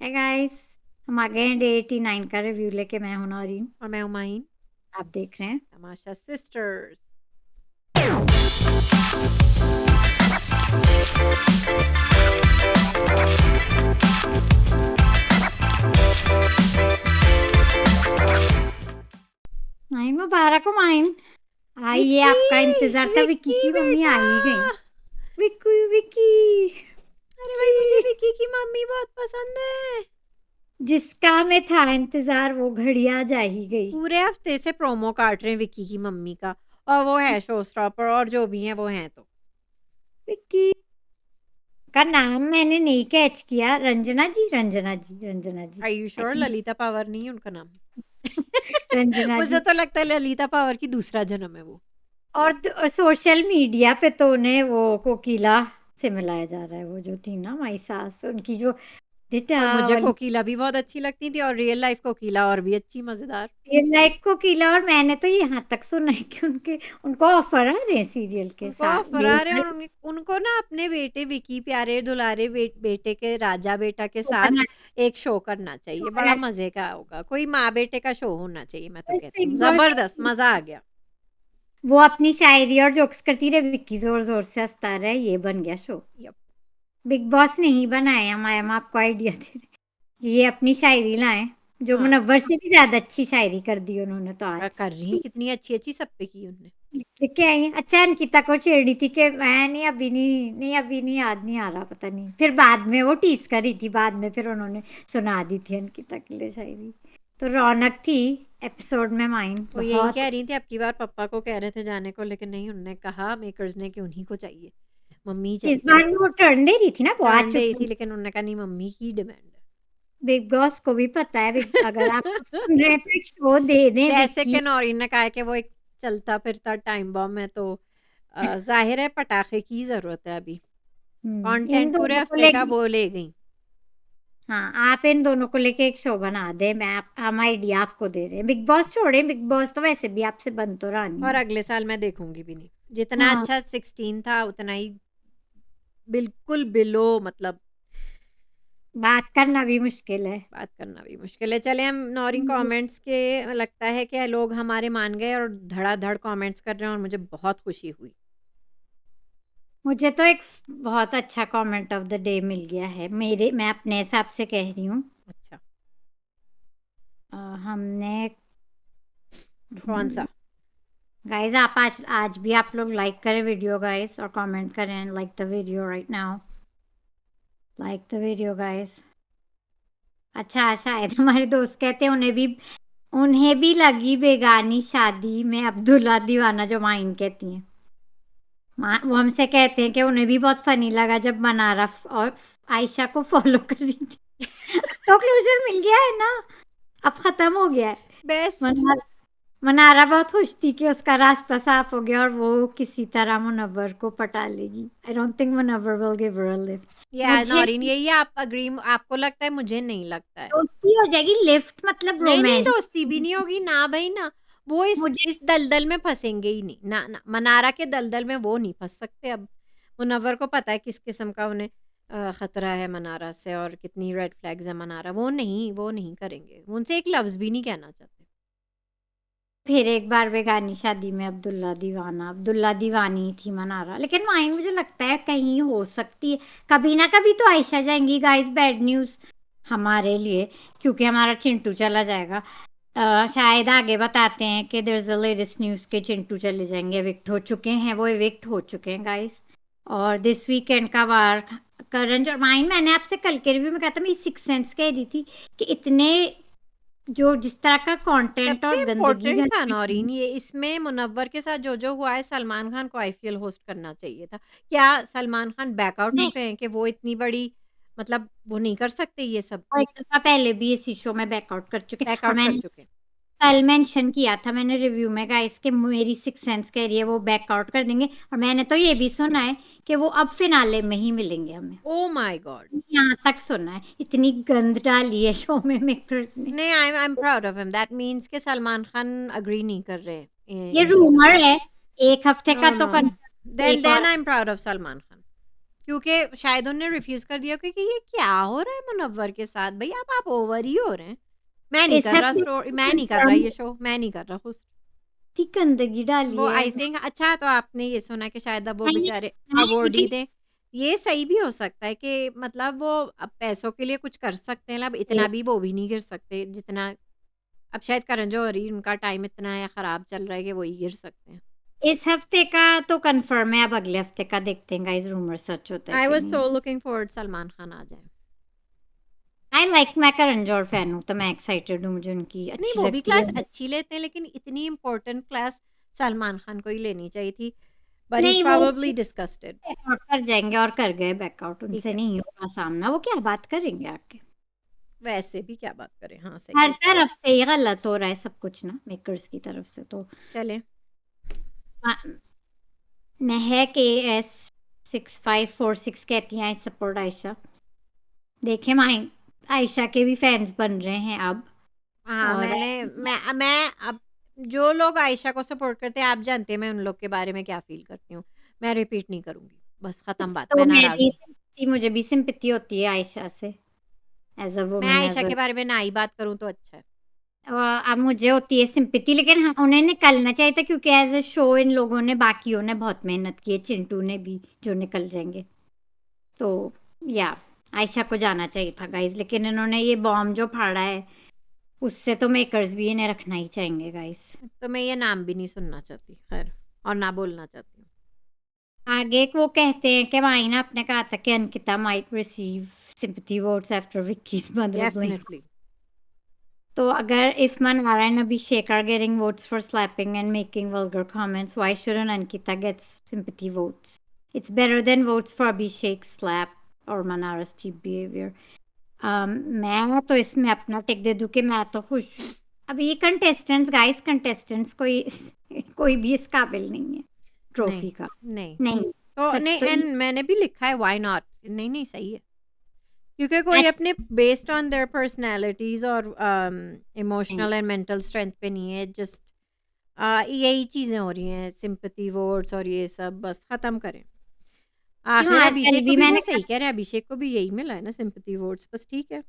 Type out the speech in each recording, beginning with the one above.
Hi guys, हम आ गए हैं डे 89 का रिव्यू लेके। मैं हूं नौरीन, और मैं हुमायूं। आप देख रहे हैं। तमाशा सिस्टर्स। माइन मुबारक हो माइन। ये विक्की, आपका इंतजार था, विक्की विक्की की मम्मी आ बेटा। ही गई। विक्की विक्की अरे भाई, मुझे विक्की, विक्की की मम्मी बहुत पसंद है। जिसका हमें था इंतजार वो घड़ी आज आ ही गई। पूरे हफ्ते से प्रोमो काट रहे हैं विक्की की मम्मी का, और वो है शो स्टॉपर, और जो भी है वो हैं। तो विक्की का नाम मैंने नहीं कैच किया। रंजना जी, रंजना जी, रंजना जी। आई यू श्योर? ललिता पावर नहीं है उनका नाम? रंजना मुझे जी। तो लगता है ललिता पावर की दूसरा जन्म है वो। और सोशल मीडिया पे तो उन्हें वो कोकिला से मिलाया जा रहा है। वो जो थी ना माई सास, उनकी जो और मुझे वाली कोकिला भी बहुत अच्छी लगती थी, और रियल लाइफ कोकिला और भी अच्छी, मजेदार। लाइक कोकिला। और मैंने तो यहाँ तक सुना है कि उनको ऑफर आ रहे हैं सीरियल के उनको साथ ऑफर आ रहे हैं, और उनको ना अपने बेटे विकी, प्यारे दुलारे बेटे के, राजा बेटा के साथ एक शो करना चाहिए। बड़ा मजे का होगा, कोई माँ बेटे का शो होना चाहिए। मैं तो कहती हूँ बिग बॉस। जबरदस्त मजा आ गया। वो अपनी शायरी और जोक्स करती रहे, विक्की जोर जोर से हंसता रहे, ये बन गया शो। यप। बिग बॉस नहीं बनाए, हम आपको आइडिया दे रहे। ये अपनी शायरी लाए, जो हाँ, मुनव्वर से भी ज्यादा अच्छी शायरी कर दी उन्होंने तो आज। कर रही हैं, कितनी अच्छी अच्छी सब पे की उनने। क्या आई। अच्छा, अंकिता को छेड़ी थी कि मैं नहीं, अभी नहीं, नहीं अभी नहीं, याद नहीं आ रहा, पता नहीं। फिर बाद में वो टीस करी थी, बाद में फिर उन्होंने सुना दी थी अंकिता के लिए शायरी। तो रौनक थी एपिसोड में। माइंड वो यही बहुत। कह रही थी, अब की बार पापा को कह रहे थे जाने को, लेकिन नहीं, उन्होंने कहा मेकर्स ने कि उन्हीं को चाहिए, मम्मी इस चाहिए। बार में वो टर्न दे रही थी ना, वो आ टर्न दे रही चुकी। थी, लेकिन उन्होंने कहा नहीं, मम्मी की डिमांड है। बिग बॉस को भी पता है, अगर आप सुन रहे हैं तो एक शो दे दें जैसे विक्की। कि नौरीन ने कहा है कि वो एक चलता फिरता टाइम बॉम्ब है, तो जाहिर है पटाखे की जरूरत है अभी। इन कंटेंट पूरे दोनों को हफ्ते का लेके। वो ले गई। हाँ, आप इन दोनों को लेके एक शो बना दे। हम आइडिया आपको दे रहे हैं। बिग बॉस छोड़े, बिग बॉस तो वैसे भी आपसे बन तो रहा नहीं और है। अगले साल मैं देखूंगी भी नहीं। जितना हाँ, अच्छा 16 था, उतना ही बिल्कुल बिलो, मतलब बात करना भी मुश्किल है। बात करना भी मुश्किल है। चले हम नौरीन कमेंट्स के, लगता है कि लोग हमारे मान गए और धड़ाधड़ कमेंट्स कर रहे हैं, और मुझे बहुत खुशी हुई। मुझे तो एक बहुत अच्छा comment of the day meal गया है। मैं अपने हिसाब से कह रही हूँ। अच्छा, हमने कौन सा? गाइस, आप आज भी आप लोग लाइक करें वीडियो गाइस, और कमेंट करें like the video right now. Like the video guys. अच्छा, शायद हमारे दोस्त कहते हैं उन्हें भी लगी बेगानी शादी में अब्दुल्ला दीवाना, जो माइन कहती हैं। वो हमसे कहते हैं कि उन्हें भी बहुत फनी लगा जब मनारा और आयशा को फॉलो कर रही थी। तो क्लोजर मिल गया है ना, अब खत्म हो गया है। बेस्ट। मनारा मनारा बहुत खुश थी कि उसका रास्ता साफ हो गया और वो किसी तरह मुनव्वर को पटा लेगी। I don't think Munawar will give her a lift. या मुझे नौरीन, यही आप अग्री? आपको लगता है, मुझे नहीं लगता है। दोस्ती हो जाएगी, लिफ्ट मतलब नहीं नहीं, रोमांस। दोस्ती भी नहीं होगी ना भाई ना। वो मुझे इस दलदल में फंसेंगे ही नहीं ना, ना मनारा के दलदल में वो नहीं फंस सकते अब। मुनव्वर को पता है किस किस्म का उन्हें खतरा है मनारा से, और कितनी रेड फ्लैग्स है मनारा। वो नहीं करेंगे, उनसे एक लफ्ज भी नहीं कहना चाहते। फिर एक बार बेगानी शादी में अब्दुल्ला दीवानी थी मनारा। लेकिन माइन मुझे लगता है कहीं हो सकती है, कभी ना कभी तो आयशा जाएंगी गाइस। बैड न्यूज़ हमारे लिए, क्योंकि हमारा चिंटू चला जाएगा। शायद आगे बताते हैं कि there is a latest news के चिंटू चले जाएंगे, एविक्ट हो चुके हैं, वो एविक्ट हो चुके हैं गाइस। और दिस वीकेंड का वार करण और माइन, मैंने आपसे कल के रिव्यू में कहा था, मैं सिक्स सेंस कह रही थी कि इतने जो जिस तरह का कंटेंट सबसे और गंदगी इम्पोर्टेंट घर था में। नौरीन, ये इसमें मुनव्वर के साथ जो जो हुआ है, सलमान खान को आईपीएल होस्ट करना चाहिए था। क्या सलमान खान बैकआउट हो नहीं, गए हैं कि वो इतनी बड़ी, मतलब वो नहीं कर सकते ये सब? वो एक दफा पहले भी इसी शो में बैकआउट कर चुके हैं। और बैकआउट कर मैंने चुके हैं। कल मेंशन किया था मैंने रिव्यू में गाइस कि मेरी सिक्स सेंस कह रही है वो बैकआउट कर देंगे। और मैंने तो ये भी सुना है कि वो अब फिनाले में ही मिलेंगे हमें। ओ माय गॉड। यहाँ तक सुना है, इतनी गंद डाली है शो में मेकर्स ने। नहीं, आई am proud of him. That means कि सलमान खान अग्री नहीं कर रहे ये इन चीजों रूमर से। है, एक हफ्ते नो का तो नो नो, confirm। देन एक और then I am proud of Salman Khan. क्योंकि शायद उन्होंने रिफ्यूज़ कर दिया क्योंकि ये क्या हो रहा है मुनव्वर के साथ भई अब आप ओवर ही हो रहे हैं। मैं नहीं इस कर रहा हफ्ते मैं नहीं कर रहा कंफर्म ये शो, मैं नहीं कर रहा होस्ट। इतनी गंदगी डाली वो है। आई थिंक अच्छा तो आपने ये सुना कि शायद अब वो नहीं, बेचारे नहीं, अवार्ड ही लेकिन दें। ये सही भी हो सकता है कि मतलब वो अब पैसों के लिए कुछ कर सकते हैं, अब इतना भी वो भी नहीं गिर सकते जितना अब शायद करण जौहर ही उनका टाइम इतना है ख़राब चल रहा है कि वो ही गिर सकते हैं। इस हफ्ते का तो कंफर्म है, अब अगले हफ्ते का देखते हैं गाइस रूमर सच होता है आई कि वाज़ नहीं। So looking forward Salman Khan आ जाएँ। आई लाइक, मैं करण जौहर फैन हूँ तो मैं एक्साइटेड हूँ, मुझे उनकी नहीं अच्छी वो भी लगती है। क्लास अच्छी लेते हैं लेकिन इतनी इम्पोर्टेंट क्लास सलमान खान को ही लेनी चाहिए थी। बट ही इज़ नहीं, वो प्रोबेबली डिस्गस्टेड। बैकआउट कर जाएंगे और कर गए बैकआउट, ठीक उनसे है, नहीं होगा सामना, वो क्या बात करेंगे आके। वैसे भी क्या बात करें, हाँ सही हर है। तरफ से ही गलत हो रहा है सब कुछ ना, मेकर्स की तरफ से तो। चलें। महक AS6546 कहती हैं आई सपोर्ट आयशा। देखे माई, आयशा के भी फैंस बन रहे हैं अब। हाँ, और मैं अब जो लोग आयशा को सपोर्ट करते हैं आप जानते हैं मैं उन लोग के बारे में क्या फ़ील करती हूँ। मैं रिपीट नहीं करूँगी। बस ख़त्म बात, तो मैं मैं नाराज़ भी हूँ। मुझे भी सिंपैथी होती है आयशा से, एज अ मैं वुमन आयशा एज के वेल। बारे में ना ही बात करूँ तो अच्छा है। अब मुझे होती है सिंपैथी, लेकिन हाँ, उन्हें निकलना चाहिए था क्योंकि एज अ शो इन लोगों ने, बाकियों ने बहुत मेहनत की है, चिंटू ने भी, जो निकल जाएंगे तो। या आयशा को जाना चाहिए था गाइस, लेकिन इन्होंने ये बॉम्ब जो फाड़ा है उससे तो मेकर्स भी इन्हें रखना ही चाहेंगे गाइस। तो मैं ये नाम भी नहीं सुनना चाहती, ख़ैर और ना बोलना चाहती हूँ। आगे वो कहते हैं कि माइना आपने कहा था कि Ankita might receive sympathy votes after Vicky's mother blame. Definitely. तो अगर if Manara and Abhishek are getting votes for slapping and making vulgar comments, why shouldn't Ankita get sympathy votes? It's better than votes for Abhishek's slap or Manara's cheap behavior. मैं तो इसमें अपना टिक दे दूं कि मैं तो खुश। अब ये कंटेस्टेंट्स गाइस, कंटेस्टेंट्स कोई कोई भी इस काबिल नहीं है नहीं, ट्रॉफी का। नहीं। नहीं, तो सच नहीं तो एंड मैंने भी लिखा है व्हाई नॉट? नहीं, नहीं सही है। क्योंकि कोई आज अपने बेस्ड ऑन देयर पर्सनैलिटीज़ और नहीं। इमोशनल एंड मेंटल स्ट्रेंथ पे नहीं है जस्ट यही चीज़ें हो रही हैं सिंपैथी वोट्स और ये सब बस ख़त्म करें। क्यों, आखिर आज कल अभिषेक को भी भी वो मैंने सही कह रहे हैं, अभिषेक को भी यही मिला है ना सिंपैथी वोट्स बस ठीक है।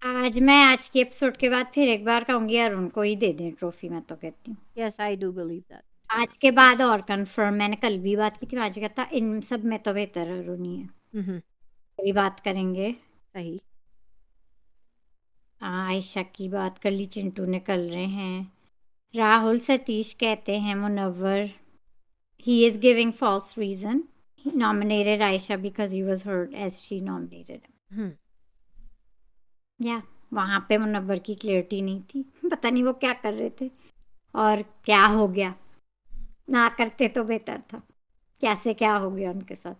आज के एपिसोड के बाद फिर एक बार कहूंगी अरुण को ही दे दें ट्रॉफी, मैं तो कहती हूँ। Yes I do believe that. आज के बाद और कंफर्म, मैंने कल भी बात की थी, आज भी कहा था इन सब में तो बेहतर अरुण ही है। हुँ, हुँ, अभी बात करेंगे। सही। आयशा की बात कर ली, चिंटू ने कर रहे हैं। राहुल सतीश कहते हैं Munawwar he is giving false reason. He nominated Aisha because he was hurt as she nominated him. हुँ, या वहां पे मुनव्वर की क्लियरिटी नहीं थी। पता नहीं वो क्या कर रहे थे और क्या हो गया, ना करते तो बेहतर था। कैसे क्या हो गया उनके साथ,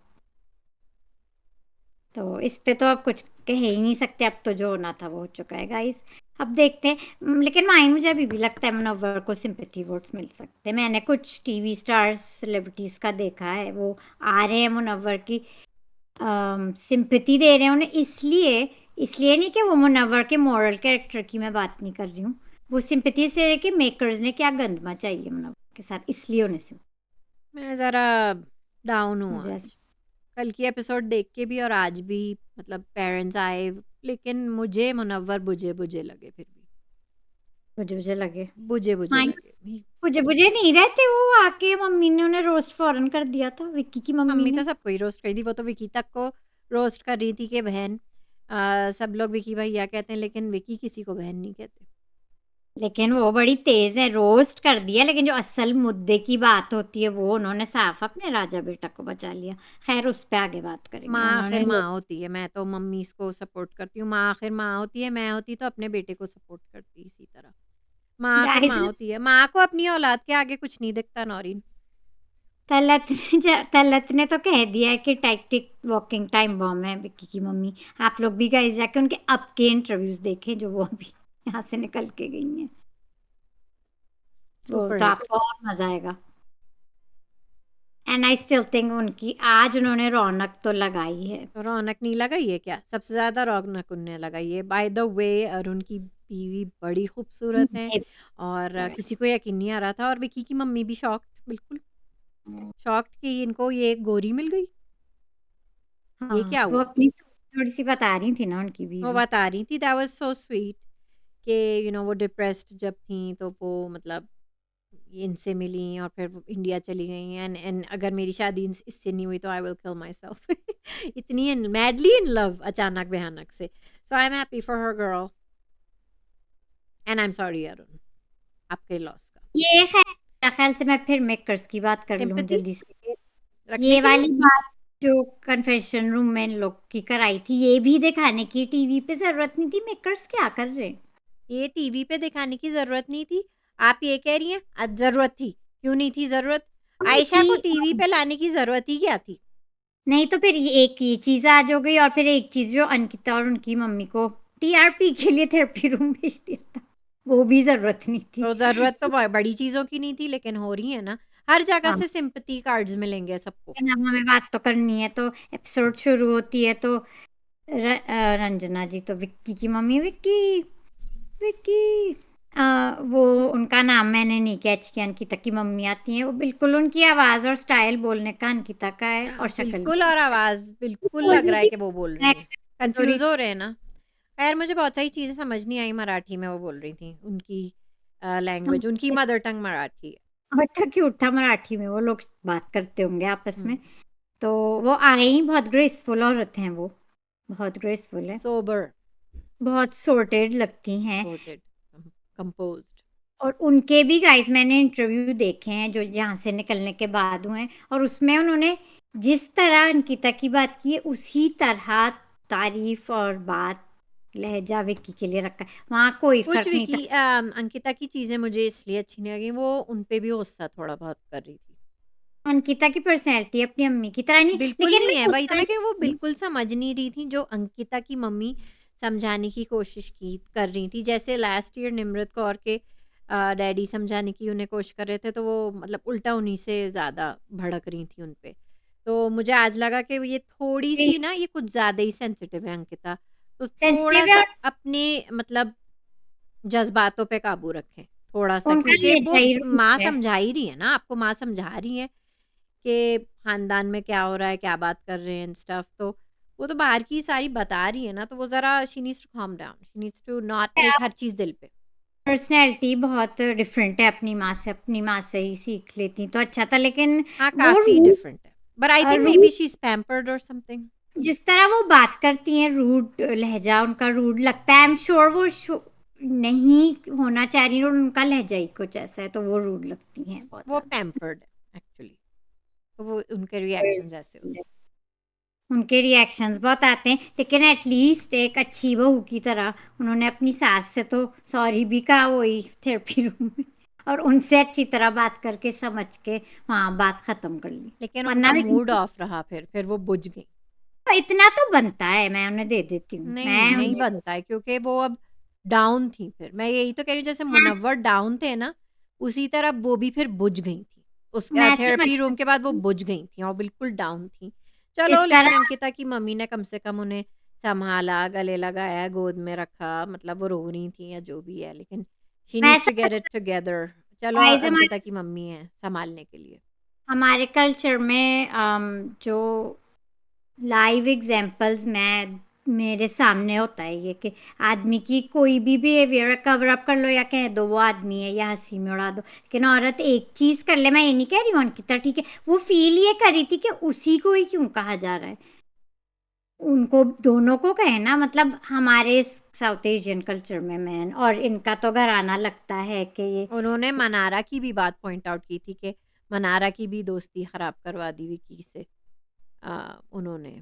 तो इस पे तो अब कुछ कह ही नहीं सकते, अब तो जो होना था वो हो चुका है गाइस। अब देखते हैं। लेकिन माइन मुझे अभी भी लगता है मुनव्वर को सिंपैथी वोट्स मिल सकते हैं। मैंने कुछ टीवी स्टार्स सेलिब्रिटीज का देखा है, वो आ रहे हैं मुनव्वर की सिंपैथी दे रहे हैं उन्हें, इसलिए इसलिए नहीं कि वो मुनव्वर के मॉरल कैरेक्टर की मैं बात नहीं कर रही हूँ। वो सिंपैथी से रहे कि मेकर्स ने क्या गंद मचाई है मुनव्वर के साथ, इसलिए उन्हें मैं ज़रा डाउन हूँ मुझे आज। कल की एपिसोड देख के भी और आज भी मतलब पेरेंट्स आए लेकिन मुझे मुनव्वर बुझे-बुझे लगे फिर भी। मुझे लगे। बुझे-बुझे माइन लगे। बुझे नहीं रहते वो, आके मम्मी ने उन्हें रोस्ट फौरन कर दिया था, विक्की की मम्मी मम्मी तो ने। सबको ही रोस्ट कर दी, वो तो विकी तक को रोस्ट कर रही थी कि बहन सब लोग विकी भैया कहते हैं लेकिन विकी किसी को बहन नहीं कहते। लेकिन वो बड़ी तेज है, रोस्ट कर दिया, लेकिन जो असल मुद्दे की बात होती है वो उन्होंने साफ अपने राजा बेटा को बचा लिया। खैर उस पे आगे बात करेंगे, माँ उन्होंने आखिर माँ होती है, मैं तो मम्मी को सपोर्ट करती हूँ, माँ आखिर माँ होती है, मैं होती तो अपने बेटे को सपोर्ट करती इसी तरह। माँ आखिर गाइस माँ होती है, माँ को अपनी औलाद के आगे कुछ नहीं दिखता नौरीन। तलत ने तो कह दिया है कि टैक्टिक वॉकिंग टाइम बॉम्ब है विक्की की मम्मी। आप लोग भी गाइस जाके उनके अब के इंटरव्यूज देखें जो वो अभी यहाँ से निकल के गई हैं, वो सुपर तो हिट। आपको और मजा आएगा। एंड आई स्टिल थिंक उनकी आज उन्होंने रौनक तो लगाई है। तो रौनक नहीं लगाई है क्या? सबसे ज़्यादा रौनक उनने लगाई है। बाय द वे अरुण की बीवी बड़ी खूबसूरत है और किसी को यकीन नहीं आ रहा था और विकी की मम्मी भी शॉक्ड बिल्कुल शॉक्ड कि इनको ये गोरी मिल गई। ये हाँ, क्या वो हुआ? अपनी थोड़ी-सी बता रही थी ना उनकी वो बीवी। बता रही थी दैट वाज़ सो स्वीट कि वो डिप्रेस्ड जब थीं तो वो मतलब इनसे मिली और फिर वो इंडिया चली गई एंड अगर मेरी शादी इससे नहीं हुई तो I will kill myself इतनी मैडली इन लव अचानक भयानक से। So I am happy for her girl and I am sorry Arun आपके लॉस का। ये है मेरे ख्याल से मैं फिर मेकर्स की बात कर लूँ सिंपैथी जल्दी से। रखने ये के लिए। वाली बात जो कन्फेशन रूम में इन लोग की कराई थी, ये भी दिखाने की टीवी पे ज़रूरत नहीं थी, मेकर्स क्या कर रहे हैं? ये टीवी पे दिखाने की ज़रूरत नहीं थी। आप ये कह रही हैं ज़रूरत थी। क्यों नहीं थी ज़रूरत? आयशा कि को टीवी पे लाने की ज़रूरत ही क्या थी? नहीं तो फिर ये चीज़ आज हो गई और फिर एक चीज़ जो अंकिता और उनकी मम्मी को टीआरपी के लिए थेरेपी रूम भेज दिया था, वो भी ज़रूरत नहीं थी। तो ज़रूरत तो बड़ी चीज़ों की नहीं थी लेकिन हो रही है ना। हर जगह हाँ, से सिंपैथी कार्ड्स मिलेंगे सबको। लेकिन अब हमें बात तो करनी है, तो एपिसोड शुरू होती है तो रंजना जी तो विक्की की मम्मी, विक्की विक्की वो उनका नाम मैंने नहीं कैच किया, अंकिता की मम्मी आती हैं, वो बिल्कुल उनकी आवाज़ और स्टाइल बोलने का अंकिता का है और शक्ल बिल्कुल भी। और आवाज़ बिल्कुल बोल लग रही रहा है थी कि वो बोल मैं रही हैं। तो रही कन्फ्यूज़ हो रहे हैं ना। खैर मुझे बहुत सारी चीज़ें समझ नहीं आई मराठी में वो बोल रही थी। उनकी लैंग्वेज उनकी थी, मदर टंग मराठी है। बच्चा क्यूट था, मराठी में वो लोग बात करते होंगे आपस हुँ। में। तो वो आई बहुत ग्रेसफुल औरत हैं वो, बहुत ग्रेसफुल है, सोबर, बहुत सॉर्टेड लगती हैं। Sorted, composed. और उनके भी गाइस मैंने इंटरव्यू देखे हैं जो यहाँ से निकलने के बाद हुए हैं, और उसमें उन्होंने जिस तरह अंकिता की बात की है उसी तरह तारीफ और बात लहजा विक्की के लिए रखा है, वहाँ कोई कुछ फर्क नहीं था। अंकिता की चीज़ें मुझे इसलिए अच्छी नहीं लगी, वो उन पे भी गुस्सा थोड़ा बहुत कर रही थी। अंकिता की पर्सनैलिटी अपनी अम्मी की तरह नहीं, बिल्कुल लेकिन नहीं मैं है, वही तो गुस्सा मैं कह रही हूँ, वो नहीं। बिल्कुल समझ नहीं रही थी, जो अंकिता की मम्मी समझाने की कोशिश की कर रही थी। जैसे लास्ट ईयर निमृत कौर के डैडी समझाने की उन्हें कोशिश कर रहे थे, तो वो मतलब उल्टा उन्हीं से ज़्यादा भड़क रही थी उन पे। तो मुझे आज लगा कि ये थोड़ी-सी ना ये कुछ ज़्यादा ही सेंसिटिव है अंकिता। तो सेंसिटिव है थोड़ा-सा और अपने मतलब जज़्बातों पे काबू रखें, थोड़ा-सा उनका क्योंकि वो लहजा ही रूप माँ है। समझा ही रही है ना, आपको माँ समझा रही हैं कि ख़ानदान में क्या हो रहा है, क्या बात कर रहे हैं एंड स्टफ़ तो वो तो बाहर की सारी बता रही है ना, तो वो ज़रा she needs to calm down, she needs to not take हर चीज़ दिल पे। पर्सनैलिटी बहुत डिफरेंट है अपनी माँ से ही सीख लेती तो अच्छा था, लेकिन हाँ, वो काफ़ी डिफरेंट है। But I think may rude be she is pampered और समथिंग। जिस तरह वो बात करती हैं, रूड लहजा उनका रूड लगता है। आई एम श्योर वो नहीं होना चाह रही और उनका लहजा ही कुछ ऐसा है तो वो रूड लगती हैं बहुत वो ज्यादा। पैम्पर्ड है एक्चुअली, तो वो उनके रिएक्शंस ऐसे होते हैं। उनके रिएक्शंस बहुत आते हैं, लेकिन एटलीस्ट एक अच्छी बहू की तरह उन्होंने अपनी सास से तो सॉरी भी कहा वही थेरेपी रूम में, और उनसे अच्छी तरह बात करके समझ के वहाँ बात खत्म कर ली। लेकिन वरना उनका भी मूड ऑफ रहा फिर वो बुझ गईं। इतना तो बनता है, मैं उन्हें दे देती हूँ, नहीं, मैं नहीं उन्हें बनता है क्योंकि वो अब डाउन थी फिर। मैं यही तो कह रही हूँ जैसे मैं मुनव्वर डाउन थे ना, उसी तरह वो भी फिर बुझ गई थी। उस मैं समझ थेरेपी रूम के बाद वो सकती हूँ। बुझ गई थी और बिल्कुल डाउन थी। चलो इस लेकिन तरह अंकिता की मम्मी ने कम से कम उन्हें सँभाला, गले लगाया, गोद में रखा, मतलब वो रो रही थी या जो भी है लेकिन शी मैं नीड्स टू समझ गेट इट टुगेदर। चलो गाइस अंकिता की मम्मी है सँभालने के लिए। हमारे कल्चर में जो लाइव एग्जांपल्स मैं मेरे सामने होता है ये कि आदमी की कोई भी बिहेवियर कवर अप कर लो या कह दो वो आदमी है या हंसी में उड़ा दो, लेकिन औरत एक चीज कर ले, मैं ये नहीं कह रही हूँ अंकिता ठीक है, वो फील ये कर रही थी कि उसी को ही क्यों कहा जा रहा है, उनको दोनों को कहे ना, मतलब हमारे साउथ एशियन कल्चर में मैन और इनका तो घराना लगता है कि ये उन्होंने मनारा की भी बात पॉइंट आउट की थी कि मनारा की भी दोस्ती खराब करवा दी विकी से उन्होंने।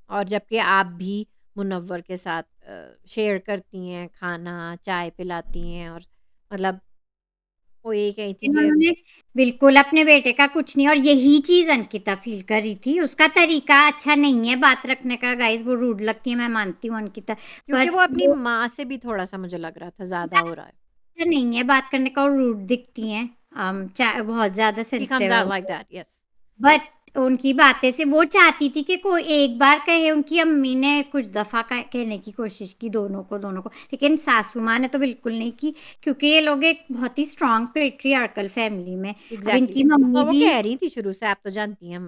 और जबकि आप भी मुनव्वर के साथ शेयर करती हैं खाना, चाय पिलाती हैं और मतलब वो ये कही थी कि इन्होंने बिल्कुल अपने बेटे का कुछ नहीं, और यही चीज अंकिता फील कर रही थी, उसका तरीका अच्छा नहीं है बात रखने का गाइस, वो रूड लगती है, मैं मानती हूँ अंकिता, क्योंकि पर वो अपनी वो माँ से भी थोड़ा-सा मुझे लग रहा था ज़्यादा हो रहा है। अच्छा नहीं है बात करने का और रूड दिखती हैं, बहुत ज्यादा शी कम्स सेंसिटिव है आउट लाइक वो, दैट यस। बट उनकी बातें से वो चाहती थी कि कोई एक बार कहे, उनकी अम्मी ने कुछ दफा कहने की कोशिश की दोनों को, लेकिन सासू माँ ने तो बिल्कुल नहीं की, क्योंकि ये लोग एक बहुत ही स्ट्रांग पेट्रियार्कल फैमिली में, अब एग्ज़ैक्टली इनकी मम्मी और वो भी कह रही थी शुरू से आप तो जानती हैं हम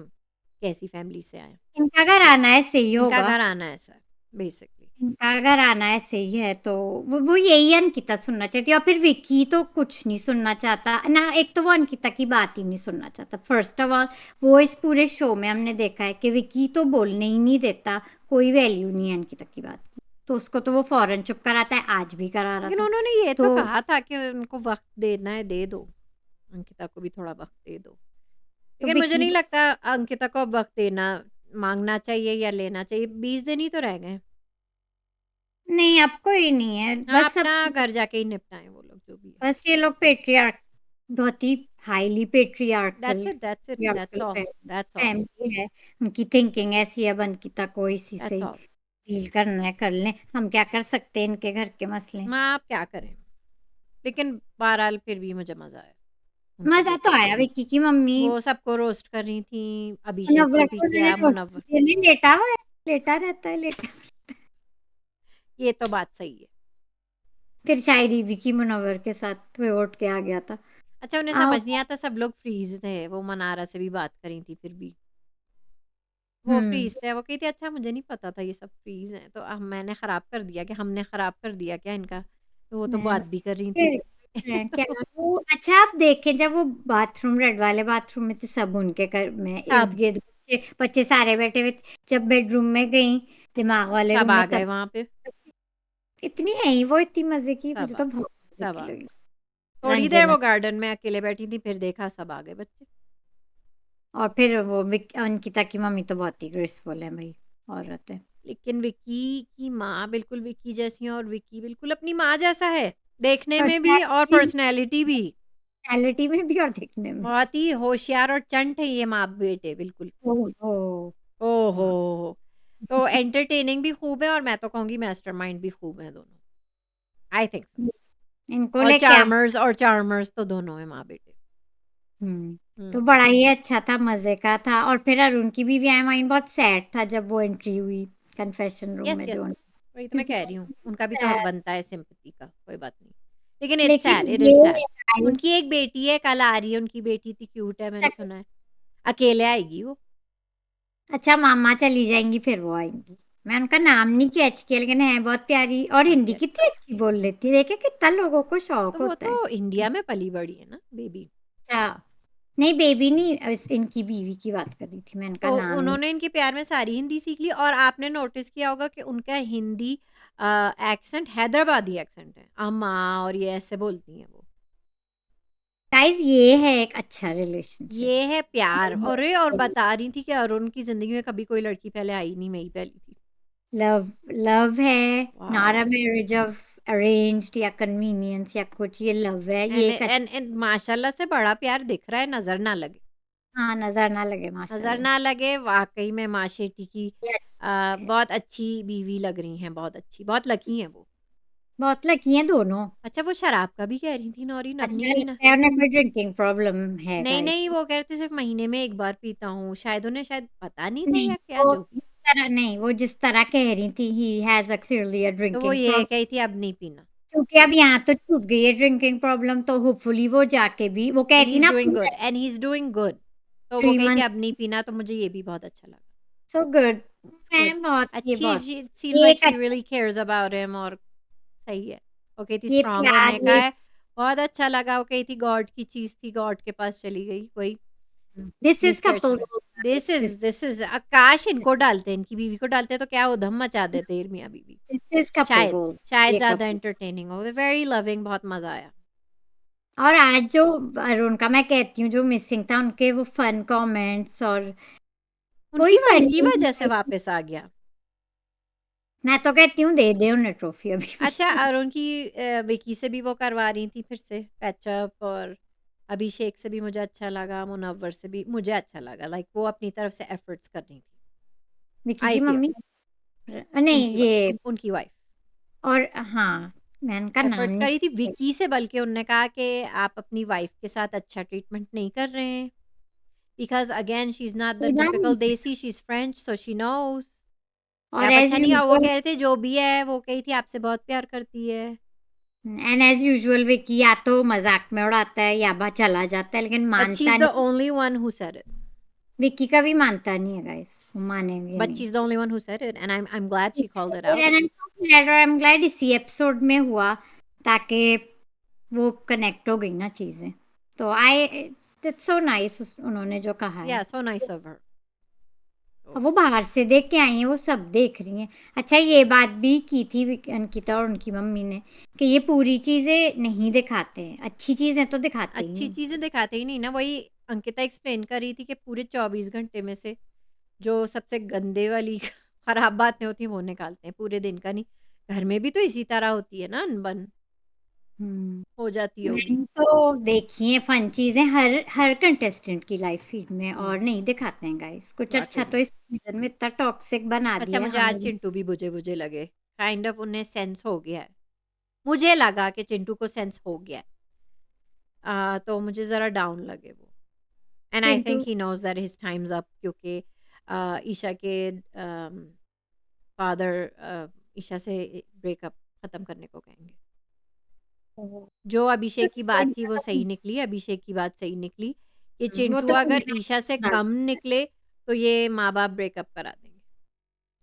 कैसी फैमिली से आए हैं। इनका घर आना ऐसे ही इनका होगा। घर आना ऐसा है बेसिकली। इनका घर आना ऐसे ही है, तो वो यही अंकिता सुनना चाहती है, और फिर विक्की तो कुछ नहीं सुनना चाहता ना। एक तो वो अंकिता की बात ही नहीं सुनना चाहता फर्स्ट ऑफ ऑल। वो इस पूरे शो में हमने देखा है कि विक्की तो बोलने ही नहीं देता, कोई वैल्यू नहीं है अंकिता की बात की, तो उसको तो वो फौरन चुप कराता है, आज भी करा रहा लेकिन था। उन्होंने ये तो तो कहा था कि उनको वक्त देना है, दे दो, अंकिता को भी थोड़ा वक्त दे दो। तो लेकिन मुझे विक्की नहीं लगता अंकिता को अब वक्त देना, मांगना चाहिए या लेना चाहिए। 20 दिन ही तो रह गए। नहीं, अब कोई नहीं है, हाँ, बस सब, अपना घर जाके ही निपटाएं वो लोग जो भी है। बस ये लोग पेट्रियार्क, बहुत ही highly patriarchal that's it, that's all, that's all, family है। उनकी थिंकिंग ऐसी है, अब अंकिता को इसी से दैट्स ही ऑल। डील करना है, कर लें, हम क्या कर सकते हैं इनके घर के मसले। माँ आप क्या करें, लेकिन बहरहाल फिर भी मुझे मजा आया उनको मजा देख तो के। आया, विक्की की मम्मी वो सबको रोस्ट कर रही थी, अभिषेक मुनव्वर को भी को उन्होंने किया, रोस्ट मुनव्वर। किया, नहीं लेटा हुआ है, लेटा रहता है, लेटा। ये तो बात सही है। फिर शायरी विक्की मुनव्वर के साथ वो उठ के आ गया था। अच्छा, उन्हें आओ। समझ नहीं आता, सब लोग फ्रीज थे, वो मनारा से भी बात करी थी फिर भी वो हम्म। फ्रीज थे। वो कही थी अच्छा मुझे नहीं पता था ये सब फ्रीज हैं, तो अब मैंने खराब कर दिया, कि हमने खराब कर दिया क्या इनका। तो वो तो बात भी कर रही थी। फिर क्या वो, अच्छा आप देखें जब वो बाथरूम, रेड वाले बाथरूम में थे, सब उनके घर में इर्द सब गिर्द बच्चे बच्चे सारे बैठे हुए थे। जब बेडरूम में गई, दिमाग वाले सब रूम आ में, गए तब वहां पे, इतनी है ही वो, इतनी मजे की, मुझे सब तो आ गए, बहुत मजे सब की आ गए। लगी। थोड़ी देर रंजना, वो गार्डन में अकेले बैठी थी, फिर देखा सब आ गए बच्चे। और फिर वो अंकिता की मम्मी तो बहुत ही ग्रेसफुल है भाई, औरत है। लेकिन विक्की की माँ बिल्कुल विक्की जैसी है, और विक्की बिल्कुल अपनी माँ जैसा है, देखने में भी और पर्सनैलिटी, पर्सनैलिटी भी। पर्सनैलिटी में भी और दिखने में। बहुत ही होशियार और चंट है ये माँ बेटे बिल्कुल। ओहो। ओहो, तो एंटरटेनिंग भी खूब है, और मैं तो कहूंगी मास्टरमाइंड भी खूब है दोनों। I think so. इनको और लेके आ। चार्मर्स, और चार्मर्स तो दोनों है माँ बेटे। तो हम्म। बड़ा ही अच्छा था, मजे का था। और फिर अरुण की भी माइंड बहुत सैड था जब वो एंट्री हुई कन्फेशन रूम यस में, यस, जो वही तो मैं क्योंकि कह रही हूँ, उनका भी तो हक sad, बनता है सिंपैथी का, कोई बात नहीं। लेकिन इट्स लेकिन सैड, इट ये इज सैड। guys, उनकी एक बेटी है, कल आ रही है उनकी बेटी, इतनी क्यूट है, मैंने सुना है। अकेले आएगी वो। अच्छा मामा चली जाएंगी फिर वो आएंगी। मैं उनका नाम नहीं कैच किया, लेकिन है बहुत प्यारी, और बहुत हिंदी प्यारी। कितनी अच्छी बोल लेती है, देखे कितना लोगों को शौक तो वो होता है। तो इंडिया में पली बड़ी है ना बेबी। अच्छा, नहीं बेबी नहीं, इनकी बीवी की बात कर रही थी मैं, इनका तो नाम नहीं। उन्होंने इनके प्यार में सारी हिंदी सीख ली, और आपने नोटिस किया होगा कि उनका हिंदी एक्सेंट हैदराबादी एक्सेंट है, अम्मा और ये ऐसे बोलती हैं वो। गाइस ये है एक अच्छा रिलेशनशिप। ये है प्यार। और बता रही थी कि अरुण की जिंदगी में कभी कोई लड़की पहले आई नहीं, मैं ही पहली थी। लव, लव है, not a wow. Marriage of arranged या कन्वीनियंस या कुछ, ये लव है, ये एंड एक अच्छा। एंड माशाल्लाह से बड़ा प्यार दिख रहा है, नजर ना लगे। हाँ, नजर ना लगे नजर माशाल्लाह ना से। लगे, वाकई में माँ शेट्टी की ये अच्छा है। बहुत अच्छी बीवी लग रही हैं, बहुत अच्छी, बहुत लकी हैं वो। बहुत लकी हैं दोनों। अच्छा, वो शराब का भी कह रही थी नौरीन, अब नहीं अच्छा पीना। लगता है, उन्हें कोई ड्रिंकिंग प्रॉब्लम है नहीं गाइस। नहीं, वो कह रहे थे सिर्फ महीने में एक बार पीता हूँ, शायद उन्हें शायद पता नहीं था नहीं, या क्या, वो जो भी। जिस तरह नहीं, वो जिस तरह कह रही थी, ही हैज अ क्लियरली अ तो वो ड्रिंकिंग ये प्रॉब्लम, कही थी अब नहीं पीना। क्योंकि अब यहाँ तो छूट गई है ड्रिंकिंग प्रॉब्लम, तो होपफुली वो जाके भी, वो एंड ही कहती इज ना डूइंग गुड, पूरे and he is doing good. तो वो 3 कही थी मंथ, अब नहीं पीना, तो मुझे ये भी बहुत अच्छा लगा। So good. It's good. मैं बहुत, ये अच्छी, बहुत, शी सीम्स ये लाइक एक शी अच्छा, रियली केयर्स अबाउट हिम, और सही है। वो कही थी ये स्ट्रांग प्यार, होने का ये है। बहुत अच्छा लगा। वो कही थी गॉड की चीज थी, गॉड के पास चली गई वही। This please is care couple से। गोल्ड गाइस, दिस इज आकाश, इनको डालते, इनकी बीवी को डालते तो क्या उधम मचा देते मियाँ बीवी। दिस इज कपल शायद, गोल्ड, शायद ये ज्यादा कपल। एंटरटेनिंग हो, वेरी लविंग, बहुत मजा आया। और आज जो अरुण का, मैं कहती हूँ जो मिसिंग था, उनके वो फन कमेंट्स, और उनकी कोई वाइफ की फनी, वजह से वापस आ गया। मैं तो कहती हूँ दे दे उन्हें ट्रॉफी अभी अच्छा, भी। अरुण की विकी से भी वो करवा रही थी फिर से पैचअप, और अभिषेक से भी मुझे अच्छा लगा, मुनव्वर से भी मुझे अच्छा लगा, लाइक वो अपनी तरफ से एफर्ट्स कर रही थी। विकी आई की फील मम्मी, नहीं उनकी ये, उनकी वाइफ और हाँ, मैं उनका नाम एफर्ट्स नहीं, करी थी विकी से, बल्कि उन्होंने कहा कि आप अपनी वाइफ के साथ अच्छा ट्रीटमेंट नहीं कर रहे हैं, because again she is not the Pooja typical नहीं। देसी, she is French, so she knows कि और आप एज अच्छा नहीं। वो यूजुअल, कह रहे थे जो भी है, वो कही थी आपसे बहुत प्यार करती है। एंड एज यूजुअल विकी या तो मजाक में उड़ाता है या चला जाता है, लेकिन बट शी मानता इज द नहीं। Only one who said it. Vicky का भी मानता नहीं है गाइस, वो मानेंगे बट नहीं। She is the only one who said it and I am glad she called it out. And I am so glad, और आई एम ग्लैड इसी एपिसोड में हुआ, ताकि वो कनेक्ट हो गई ना चीजें। तो आई, इट्स सो नाइस उन्होंने जो कहा है। या सो नाइस ऑफ हर। अब वो बाहर से देख के आई हैं, वो सब देख रही हैं। अच्छा, ये बात भी की थी अंकिता और उनकी मम्मी ने कि ये पूरी चीजें नहीं दिखाते हैं, अच्छी चीजें तो दिखाते ही अच्छी नहीं। चीजें दिखाते ही नहीं ना, वही अंकिता एक्सप्लेन कर रही थी कि पूरे 24 घंटे में से जो सबसे गंदे वाली खराब बातें होती हैं वो निकालते हैं, पूरे दिन का नहीं। घर में भी तो इसी तरह होती है ना, अनबन हम्म। हो जाती होगी। मैंने तो देखी है फन चीजें हर हर कंटेस्टेंट की लाइफ फीड में, हम्म। और नहीं दिखाते हैं गाइस कुछ अच्छा। वाकई तो में। इस सीजन में इतना टॉक्सिक बना अच्छा, दिया है मुझे आज हमें भी। चिंटू भी बुझे बुझे लगे। काइंड ऑफ उन्हें सेंस हो गया है। मुझे लगा कि चिंटू को सेंस हो गया है। तो मुझे ज़रा डाउन लगे वो। And I Chintu. Think he knows that his time's up, क्योंकि ईशा के फादर ईशा से ब्रेकअप ख़त्म करने को कहेंगे। जो अभिषेक की बात थी वो सही निकली, अभिषेक की बात सही निकली कि वो चिंटू तो अगर ईशा से कम निकले तो ये माँ-बाप ब्रेकअप करा देंगे।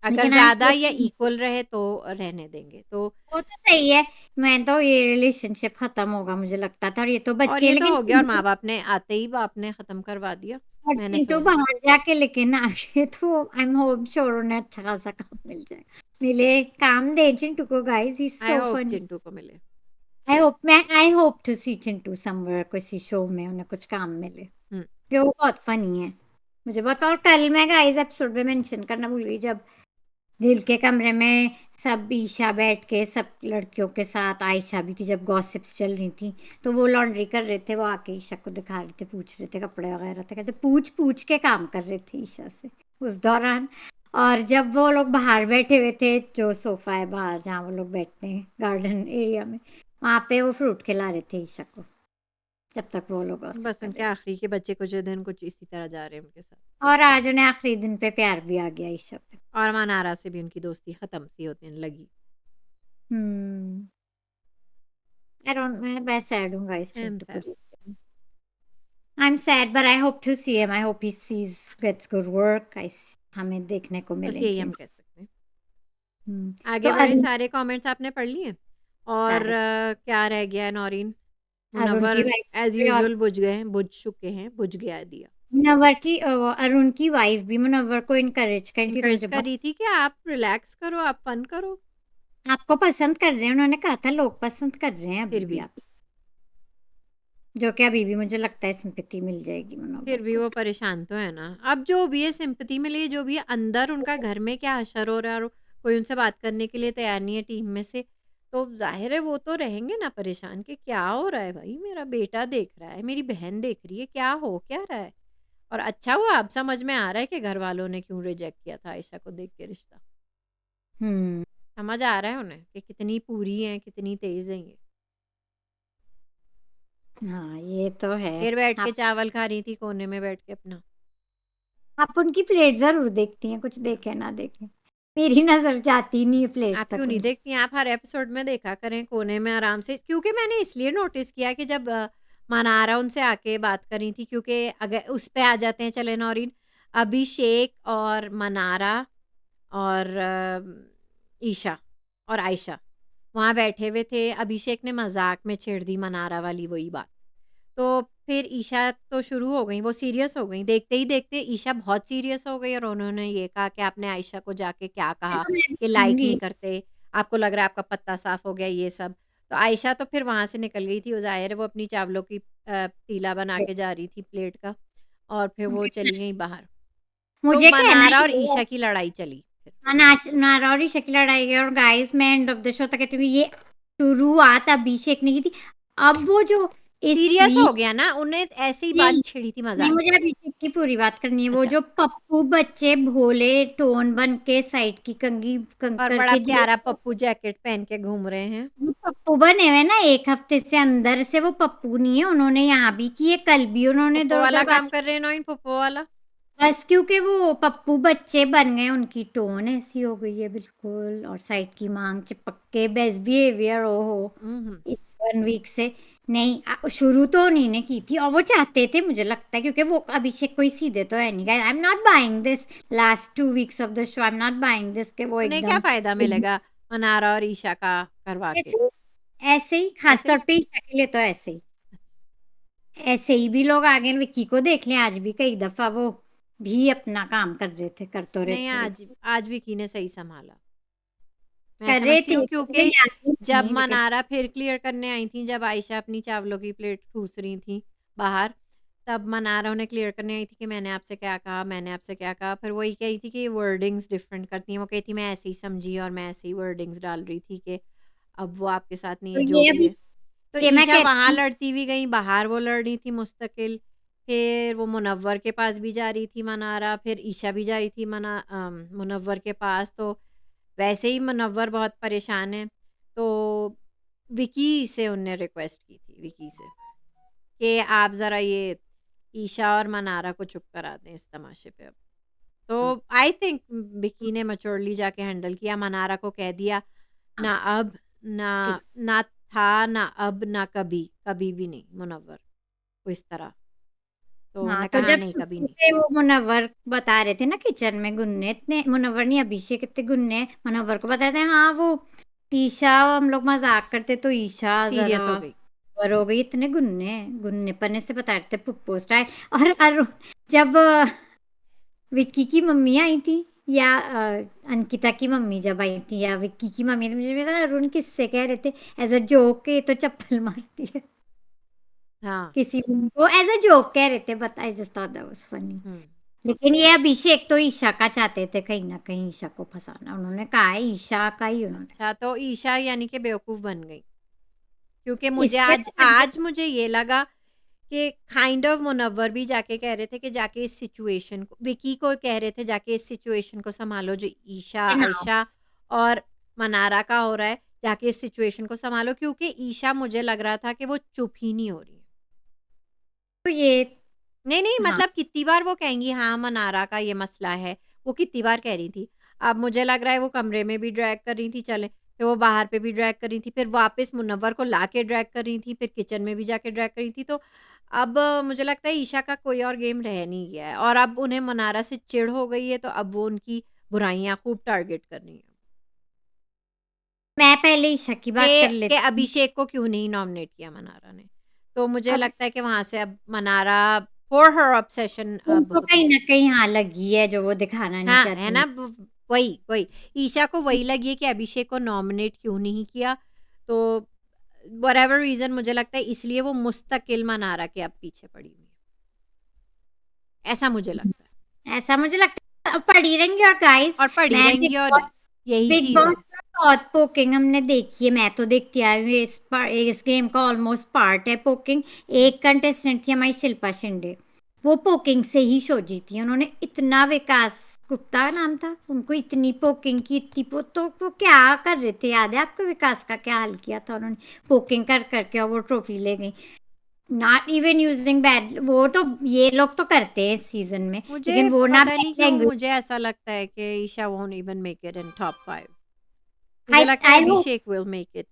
अगर लेकिन आई एम ज़्यादा सो, या इक्वल रहे तो रहने देंगे। तो वो तो सही है। मैं तो ये रिलेशनशिप खत्म होगा मुझे लगता था, और ये तो और बच्चे हैं, ये तो लेकिन हो गया, और माँ-बाप ने आते ही बाप ने ख़त्म करवा दिया, और मैंने चिंटू सुना। बाहर जाके लेकिन आगे तो आई एम होप श्योर उन्हें अच्छा खासा काम मिल जाए, मिले काम दे चिंटू को guys, he is I so hope funny. Chintu को मिले। I hope to see Chintu somewhere, किसी शो में उन्हें कुछ काम मिले, हुँ। कि वो बहुत फनी है मुझे बहुत। और कल मैं गाइस एपिसोड में मेंशन करना भूल गई, जब दिल के कमरे में सब ईशा बैठ के सब लड़कियों के साथ, आयशा भी थी, जब गॉसिप्स चल रही थी, तो वो लॉन्ड्री कर रहे थे, वो आके ईशा को दिखा रहे थे, पूछ रहे थे कपड़े वगैरह थे, कहते पूछ पूछ के काम कर रहे थे ईशा से उस दौरान। और जब वो लोग बाहर बैठे हुए थे, जो सोफा है बाहर जहाँ वो लोग बैठते हैं गार्डन एरिया में, वहां पे वो फ्रूट खिला रहे थे ईशा को, जब तक वो लोग गॉसिप बस कर उनके रहे थे। आखिरी के बच्चे कुछ दिन कुछ इसी तरह जा रहे हैं उनके साथ। और आज उन्हें आखिरी दिन पे प्यार भी आ गया ईशा पे। और मनारा से भी उनकी दोस्ती ख़त्म सी होने लगी। हम्म। आई डोंट, मैं सैड हूँ गाइस आई एम चिंटू को सैड। देख के। I'm sad, but I hope to see him. I hope he sees gets good work. हमें देखने को बस मिले यही हम चिंटू। कह सकते हैं। तो आगे बढ़ें, अरुण, सारे कमेंट्स आपने पढ़ लिए? और सारे क्या रह गया है नौरीन? अरुण की मुनव्वर एज़ वाइफ और यूजुअल बुझ गए हैं, बुझ चुके हैं, बुझ गया है दिया। मुनव्वर की अरुण की वाइफ भी मुनव्वर को इनकरेज कर रही थी, तो एनकरेज मुझे कर बहुत, रही थी कि आप रिलैक्स करो, आप फन करो। आपको पसंद कर रहे हैं, उन्होंने कहा था लोग पसंद कर रहे हैं अभी फिर भी भी आप, जो कि अभी भी मुझे लगता है सिंपैथी मिल जाएगी मुनव्वर फिर भी को। वो परेशान तो है ना। अब जो भी है सिंपैथी मिली, जो भी है अंदर उनका घर में क्या हशर हो रहा है और कोई उनसे बात करने के लिए तैयार नहीं है टीम में से, तो ज़ाहिर है वो तो रहेंगे ना परेशान कि क्या हो रहा है भाई, मेरा बेटा देख रहा है, मेरी बहन देख रही है, क्या हो क्या रहा है? और अच्छा हुआ अब समझ में आ रहा है कि घर वालों ने क्यों रिजेक्ट किया था आयशा को देख के रिश्ता। हम्म। समझ आ रहा है उन्हें कि कितनी पूरी हैं, कितनी तेज़ हैं ये। हाँ, ये तो है। फिर बैठ के आप चावल खा रही थी कोने में बैठ के अपना। आप उनकी प्लेट जरूर देखती हैं, कुछ देखे ना देखे, मेरी नजर जाती नहीं है प्लेट आप क्यों तक नहीं उनकी। देखती हैं? आप हर एपिसोड में देखा करें कोने में आराम से, क्योंकि मैंने इसलिए नोटिस किया कि जब मनारा उनसे आके बात कर रही थी, क्योंकि अगर उस पे आ जाते हैं चले नौरीन, अभिषेक और मनारा और ईशा और आयशा वहाँ बैठे हुए थे। अभिषेक ने मजाक में छेड़ दी मनारा वाली वही बात। तो फिर ईशा तो शुरू हो गई, वो सीरियस हो गई, देखते ही देखते ईशा बहुत सीरियस हो गई और उन्होंने ये कहा कि आपने आयशा को जाके क्या ये कहा तो मैं भी कि लाइक कहूंगी। नहीं करते, आपको लग रहा है आपका पत्ता साफ हो गया, ये सब। तो आयशा तो फिर वहाँ से निकल गई थी, वो ज़ाहिर है वो अपनी चावलों की पीला बना के जा रही थी प्लेट का, और फिर वो चली गई बाहर। तो मुझे कहना मनारा और ये है, ईशा की लड़ाई चली फिर। नारौरी शकील लड़ाई है, और गाइस मैं एंड ऑफ द शो तक कहती हूँ ये शुरुआत अभिषेक ने की थी। अब वो जो इस सीरियस हो वीक, गया ना, उन्हें ऐसी ही नहीं बात छिड़ी थी नहीं, मज़ाक मुझे में। अभिषेक की पूरी बात करनी है। वो अच्छा। जो पप्पू बच्चे भोले टोन बन के साइड की कंगी और बड़ा करके जो प्यारा पप्पू जैकेट पहन के घूम रहे हैं। वो पप्पू बने हुए ना, एक हफ्ते से अंदर से वो पप्पू नहीं है। उन्होंने यहाँ भी की है, कल भी उन्होंने पुप्पो इधर वाला उधर बात, काम कर रहे हैं नौइन, पुप्पो वाला। बस क्योंकि वो पप्पू बच्चे बन गए, उनकी टोन ऐसी हो गई है बिल्कुल, और साइड की मांग चिपक के बेस्ट बिहेवियर, ओ हो हम्म। इस 1 वीक से नहीं, शुरू तो उन्हीं ने की थी और वो चाहते थे मुझे लगता है, क्योंकि वो अभिषेक कोई सीधे तो है नहीं guys. I am not buying this last 2 weeks of the show, I am not buying this के वो उन्हें क्या एकदम फ़ायदा मिलेगा मनारा और ईशा का करवा के? ऐसे ऐसे ही, खास ऐसे तौर ही? पे ईशा के लिए तो ऐसे ही। ऐसे ही भी लोग आगे विक्की को देख लें, आज भी कई दफा वो भी अपना काम कर रहे थे, कर तो रहे नहीं, थे आज लेकिन आज विकी ने सही सँभाला। मैं कर रहे समझती थे, हूँ मुझे क्योंकि याद जब नहीं लेकिन मनारा फिर क्लियर करने आई थी, जब आयशा अपनी चावलों की प्लेट ठूस रही थी बाहर, तब मनारा उन्हें क्लियर करने आई थी कि मैंने आपसे क्या कहा, मैंने आपसे क्या कहा। फिर वही कही थी कि वर्डिंग्स डिफरेंट करती हैं। वो कही थी मैं ऐसे ही समझी और मैं ऐसे ही वर्डिंग्स डाल रही थी कि अब वो आपके साथ नहीं तो है, जो ये भी अभी है। तो ये मैं ईशा वहाँ कहती हूँ। लड़ती हुई गई, बाहर वो लड़ रही थी मुस्तकिल। फिर वो मुनव्वर के पास भी जा रही थी मनारा, फिर ईशा भी जा रही थी मुनव्वर के पास। तो वैसे ही मुनव्वर बहुत परेशान है। तो विकी से उनने रिक्वेस्ट की थी, विकी से, कि आप ज़रा ये ईशा और मनारा को चुप करा दें इस तमाशे पे अब। तो हाँ, आई थिंक विकी ने मैच्योरली जाके हैंडल किया, मनारा को कह दिया, हाँ, ना अब, ना ठीक। ना था, ना अब, ना कभी, कभी भी नहीं मुनव्वर, वो इस तरह। तो हाँ, उन्होंने तो कहा जब नहीं, कभी छुट्टी नहीं। से वो मुनव्वर बता रहे थे ना किचन में गुन्ने इतने, मुनव्वर नहीं अभिषेक, कितने गुन्ने हैं, मुनव्वर को बता रहे थे हाँ वो ईशा, हम लोग मजाक करते तो ईशा जरा सीरियस हो गई। ओवर हो गई, इतने गुन्ने गुन्ने पन्ने से बता रहे थे पुप्पो स्टाइल। और अरुण, जब विक्की की मम्मी आई थी, या अंकिता की मम्मी जब आई थी, या विक्की की मम्मी, तो मुझे पता अरुण किससे कह रहे थे एज अ जोक के, ये तो चप्पल मारती है, हाँ। किसी को एज अ जोक कह रहे थे, but I just thought that was funny. हुँ। लेकिन ये अभिषेक तो ईशा का चाहते थे कहीं ना कहीं, ईशा को फंसाना, उन्होंने कहा है ईशा का ही उन्होंने अच्छा, तो ईशा यानी कि बेवकूफ़ बन गई। क्योंकि मुझे इससे आज आज मुझे ये लगा कि काइंड ऑफ मुनव्वर भी जाके कह रहे थे कि जाके इस सिचुएशन को, विकी को कह रहे थे जाके इस सिचुएशन को सँभालो जो ईशा, ना। आयशा और मनारा का हो रहा है, जाके इस सिचुएशन को सँभालो। क्योंकि ईशा मुझे लग रहा था कि वो चुप ही नहीं हो रही है। तो ये नहीं, नहीं, हाँ, मतलब कितनी बार वो कहेंगी हाँ, मनारा का ये मसला है, वो कितनी बार कह रही थी। अब मुझे लग रहा है वो कमरे में भी ड्रैग कर रही थी चलें, फिर वो बाहर पे भी ड्रैग कर रही थी, फिर वापस मुनव्वर को लाके ड्रैग कर रही थी, फिर किचन में भी जाके ड्रैग कर रही थी। तो अब मुझे लगता है ईशा का कोई और गेम रह नहीं गया है और अब उन्हें मनारा से चिढ़ हो गई है, तो अब वो उनकी बुराइयाँ खूब टारगेट कर रही हैं मैं पहले ईशा की बात कर कि लेती हूँ। अभिषेक को क्यों नहीं नॉमिनेट किया मनारा ने। तो मुझे अब लगता है कि वहाँ से अब मनारा फॉर हर ऑब्सेशन अब उनको कहीं ना कहीं हाँ लगी है जो वो दिखाना नहीं हाँ, है चाहती। ना? वही, वही। ईशा को वही लगी है कि अभिषेक को नॉमिनेट क्यों नहीं किया? तो व्हाटएवर रीज़न, मुझे लगता है इसलिए वो मुस्तकिल मनारा के अब पीछे पड़ी हुई है। ऐसा मुझे लगता है। ऐसा मुझे लगता है, अब पढ़ी रहेंगी। और गाइस, और पड़ी मैं रहेंगी और यही बिग चीज़ बॉस है। में बहुत पोकिंग हमने देखी है, मैं तो देखती आई हूँ, इस गेम का ऑलमोस्ट पार्ट है पोकिंग। एक कंटेस्टेंट थी हमारी शिल्पा शिंदे, वो पोकिंग से ही शो जीती है। उन्होंने इतना, विकास गुप्ता नाम था, उनको इतनी पोकिंग की, इतनी तो वो क्या कर रहे थे, याद है आपको विकास का क्या हाल किया था उन्होंने, पोकिंग कर करके, और वो ट्रॉफी ले गई। नॉट इवन यूजिंग बैड, वो तो ये लोग तो करते हैं इस सीजन में, मुझे लेकिन वो ना पता नहीं बैड क्यों लैंग्वेज। मुझे ऐसा लगता है कि Isha won't even make it in top 5। मुझे आई लगता है I hope Abhishek will make it.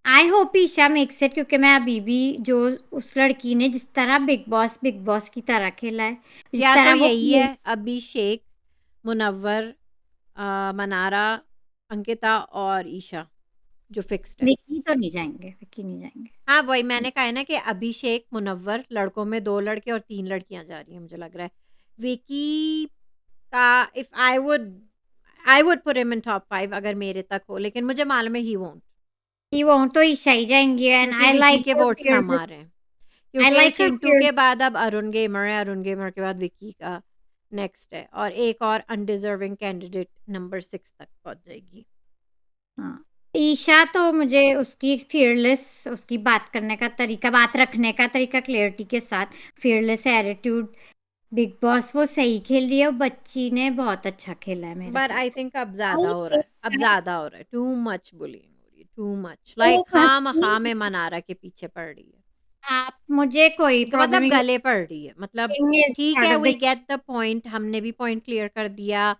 I hope Isha makes it, क्योंकि मैं अभी भी जो उस लड़की ने जिस तरह बिग बॉस की तरह खेला है, जिस या तो तरह वो यही है, अभिषेक, मुनव्वर, मनारा, अंकिता और ईशा जो फिक्स्ड है। विक्की तो नहीं जाएंगे, विक्की नहीं जाएंगे। हाँ, वही मैंने कहा है ना कि अभिषेक, मुनव्वर, लड़कों में 2 लड़के और 3 लड़कियाँ जा रही हैं मुझे लग रहा है। विकी का if I would put him in top 5 अगर मेरे तक हो, लेकिन मुझे मालूम है ही वोंट, कि वो तो ईशा ही जाएंगी। एंड क्योंकि आई विकी लाइक के हर वोट्स कम फियरलेस, आ रहे हैं। आई क्योंकि लाइक हर चिंटू फियर। के बाद अब अरुण गेमर है, अरुण गेमर के बाद विकी का नेक्स्ट है और एक और अनडिज़र्विंग कैंडिडेट नंबर 6 तक पहुँच जाएगी। हाँ, ईशा तो मुझे उसकी फियरलेस, उसकी बात करने का तरीका, बात रखने का तरीका, क्लियरिटी के साथ, फियरलेस एटीट्यूड, बिग बॉस वो सही खेल रही है, और बच्ची ने बहुत अच्छा खेला है मेरे बट ख्याल आई से। थिंक अब ज़्यादा आई हो रहा होप है, अब गाइस, ज़्यादा हो रहा है। टू मच बुलिंग हो रही है, टू मच, लाइक खामखा में मनारा के पीछे पड़ रही है। आप, मुझे कोई तो प्रॉब्लम मतलब नहीं, गले पड़ रही है। मतलब इज ठीक पार्ट है, of we the. Get the point, हमने भी पॉइंट क्लियर कर दिया।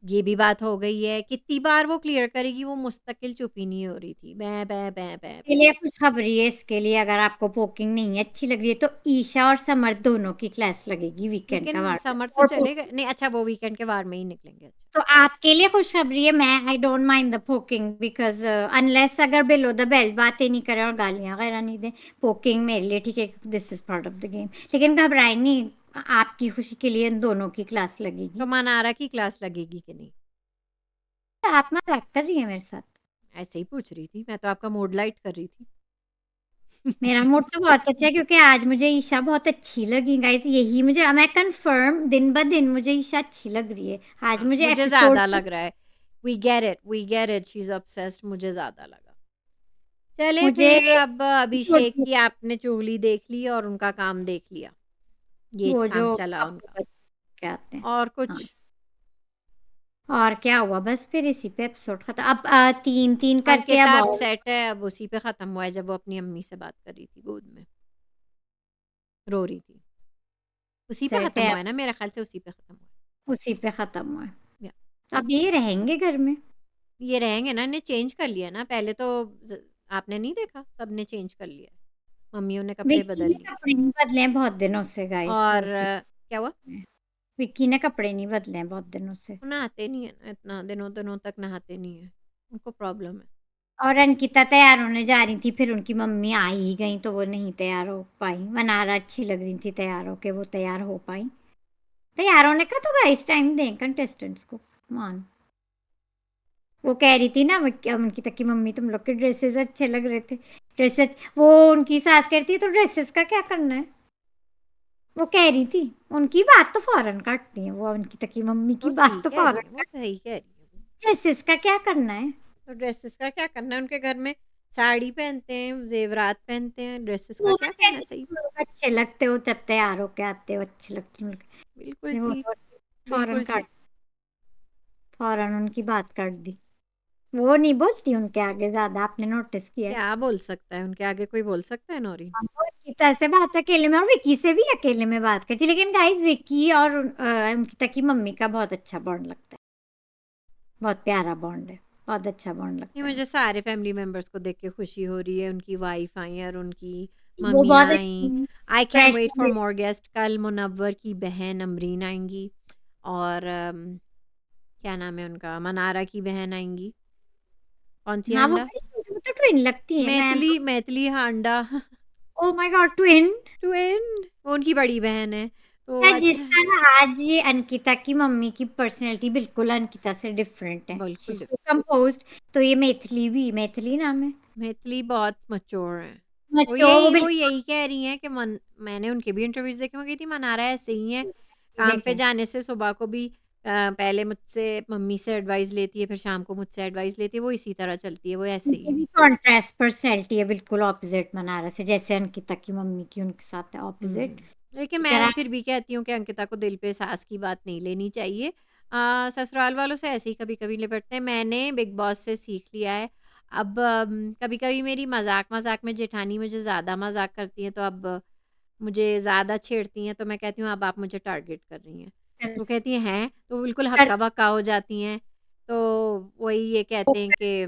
ये भी बात हो गई है। कितनी बार वो क्लियर करेगी, वो मुस्तकिल चुप ही नहीं हो रही थी। बै, बै, बै, बै, के बै। लिए खुशखबरी है इसके लिए, अगर आपको पोकिंग नहीं अच्छी लग रही है तो ईशा और समर दोनों की क्लास लगेगी वीकेंड का लेकिन वार समर तो और चले गए नहीं, अच्छा वो वीकेंड के वार में ही निकलेंगे। अच्छा। तो आपके लिए खुशखबरी है। मैं I don't mind the poking because unless अगर बिलो द बेल्ट बातें नहीं करें और गालियां वगैरह नहीं दें, पोकिंग मेरे लिए ठीक है, this is part of the game. लेकिन घबराए नहीं, आपकी खुशी के लिए इन दोनों की क्लास तो लगेगी। मनारा की क्लास लगेगी कि नहीं? आप मजाक कर रही है मेरे साथ? ऐसे ही पूछ रही थी, मैं तो आपका मूड लाइट कर रही थी। मेरा मूड तो बहुत अच्छा है क्योंकि आज मुझे ईशा बहुत अच्छी लगी गाइस। यही मुझे, मैं कंफर्म दिन ब दिन मुझे ईशा अच्छी लग रही है। आज हाँ, मुझे मुझे एपिसोड ज़्यादा लग रहा है। We get it, she is obsessed, मुझे ज़्यादा लगा। चले मुझे फिर, अब अभिषेक की आपने चुगली देख ली और उनका काम देख लिया। ये वो जो काम चला उनका। क्या आते हैं। और हाँ, कुछ? और क्या हुआ, बस फिर इसी पे एपिसोड खत्म। अब तीन तीन करके अब अंकिता और अपसेट है, अब उसी पे ख़त्म हुआ है जब वो अपनी अम्मी से बात कर रही थी गोद में, रो रही थी। उसी पे सेट ख़त्म है, हुआ है ना? मेरे ख़्याल से उसी पे ख़त्म हुआ उसी पे खत्म हुआ है। है। या अब ये रहेंगे घर में। ये रहेंगे ना, इन्हें चेंज कर लिया ना, पहले तो ज आपने नहीं देखा? सबने चेंज कर लिया है। मम्मियों ने कपड़े विक्की बदल ने लिए। कपड़े नहीं बदले हैं बहुत दिनों से गाइस, और वो सी क्या हुआ? विक्की ने कपड़े नहीं बदले हैं बहुत दिनों से। वो नहाते नहीं है ना इतना, दिनों-दिनों तक नहाते नहीं है। उनको प्रॉब्लम है। और अंकिता तैयार होने जा रही थी, फिर उनकी मम्मी आ ही गई तो वो नहीं तैयार हो पाई। मनारा अच्छी लग रही थी तैयार होके, वो तैयार हो पाई। तैयार होने का तो गाइस टाइम दें कंटेस्टेंट्स को, मान। वो कह रही थी ना अंकिता की मम्मी, तुम लोग के ड्रेसेस अच्छे लग रहे थे, ड्रेसेस। वो उनकी सास कहती है तो ड्रेसेस का क्या करना है, वो कह रही थी। उनकी बात तो फौरन काटती है वो, अंकिता की मम्मी की वो सही बात तो कह रही फौरन है, वो काट। सही कह रही है वो। ड्रेसेस का क्या करना है? तो ड्रेसेस का क्या करना है? उनके घर में साड़ी पहनते हैं, ज़ेवरात पहनते हैं, ड्रेसेस का वो क्या करना है? कहती सही। तुम लोग अच्छे लगते हो जब तैयार होके आते हो, अच्छे लगते हो। बिल्कुल वो ठीक, तो फौरन बिल्कुल काट, ठीक। फौरन उनकी बात काट दी। वो नहीं बोलती उनके आगे ज्यादा, आपने नोटिस किया है? क्या बोल सकता है? उनके आगे कोई बोल सकता है नौरी? वो अंकिता से बात अकेले में, और विकी से भी अकेले में बात करती, लेकिन गाइस विकी और अंकिता की मम्मी का बहुत अच्छा बॉन्ड लगता है। बहुत प्यारा बॉन्ड है, बहुत अच्छा बॉन्ड ये लगता है। मुझे सारे फैमिली मेंबर्स को देख के खुशी हो रही है। उनकी वाइफ आई और उनकी वो बहुत मम्मियाँ आई। अच्छी I can wait for fresh. More guest. कल मुनव्वर की बहन अमरीन आएंगी और क्या नाम है उनका, मनारा की बहन आएंगी। कौन सी हाँ वो हांडा? बड़ी cute है, वो तो ट्विन लगती है मैं मैथिली, तो। Maithili Handa. Oh my god, twin. Twin. वो उनकी बड़ी बहन है, तो या जिस अच्छा है। तरह आज ये अंकिता की मम्मी की पर्सनैलिटी बिल्कुल अंकिता से डिफरेंट है, शी बिल्कुल सो कंपोज्ड। तो ये मैथिली भी, मैथिली नाम है। मैथिली बहुत मैच्योर है। वो बच्चों वो यही वो बिल्कुल यही कह रही हैं कि मैंने उनके भी इंटरव्यूज देखे, मैं कही थी मनारा ऐसे ही है। काम पे देखे। जाने से सुबह को भी पहले मुझसे मम्मी से एडवाइस लेती है, फिर शाम को मुझसे एडवाइस लेती है, वो इसी तरह चलती है, वो ऐसे ही उनकी है। भी कॉन्ट्रास्ट पर्सनैलिटी है, बिल्कुल ऑपोजिट मनारा से, जैसे अंकिता की मम्मी की उनके साथ है ऑपोजिट। लेकिन कह मैं रहा फिर भी कहती हूँ कि अंकिता को दिल पे सास की बात नहीं लेनी चाहिए। ससुराल वालों से ऐसे ही कभी-कभी लिपटते हैं। मैंने बिग बॉस से सीख लिया है। अब कभी-कभी मेरी मज़ाक-मज़ाक में जेठानी मुझे ज़्यादा मज़ाक करती हैं, तो अब मुझे ज़्यादा छेड़ती हैं, तो मैं कहती हूँ अब आप मुझे टारगेट कर रही हैं। कर, तो कहती हैं, हैं? तो बिल्कुल कर, हक्का-बक्का हो जाती हैं। तो वही ये कहते हैं कि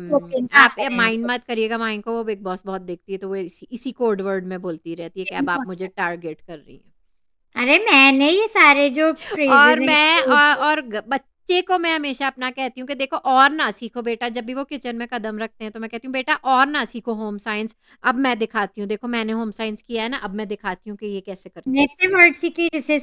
आप आते हैं माइंड मत करिएगा, माइंड को वो बिग बॉस बहुत देखती है, तो वो इसी इसी कोड वर्ड में बोलती रहती है कि अब आप मुझे टारगेट कर रही हैं। अरे मैंने ये सारे जो और फ्रेजेस हैं मैं ये और बच्चे को मैं हमेशा अपना कहती हूँ कि देखो और ना सीखो बेटा, जब भी वो किचन में कदम रखते हैं तो मैं कहती हूँ बेटा और ना सीखो होम साइंस, अब मैं दिखाती हूँ, देखो मैंने होम साइंस किया है ना, अब मैं दिखाती हूँ कि ये कैसे करते हैं। नेगेटिव वर्ड सीखी, जैसे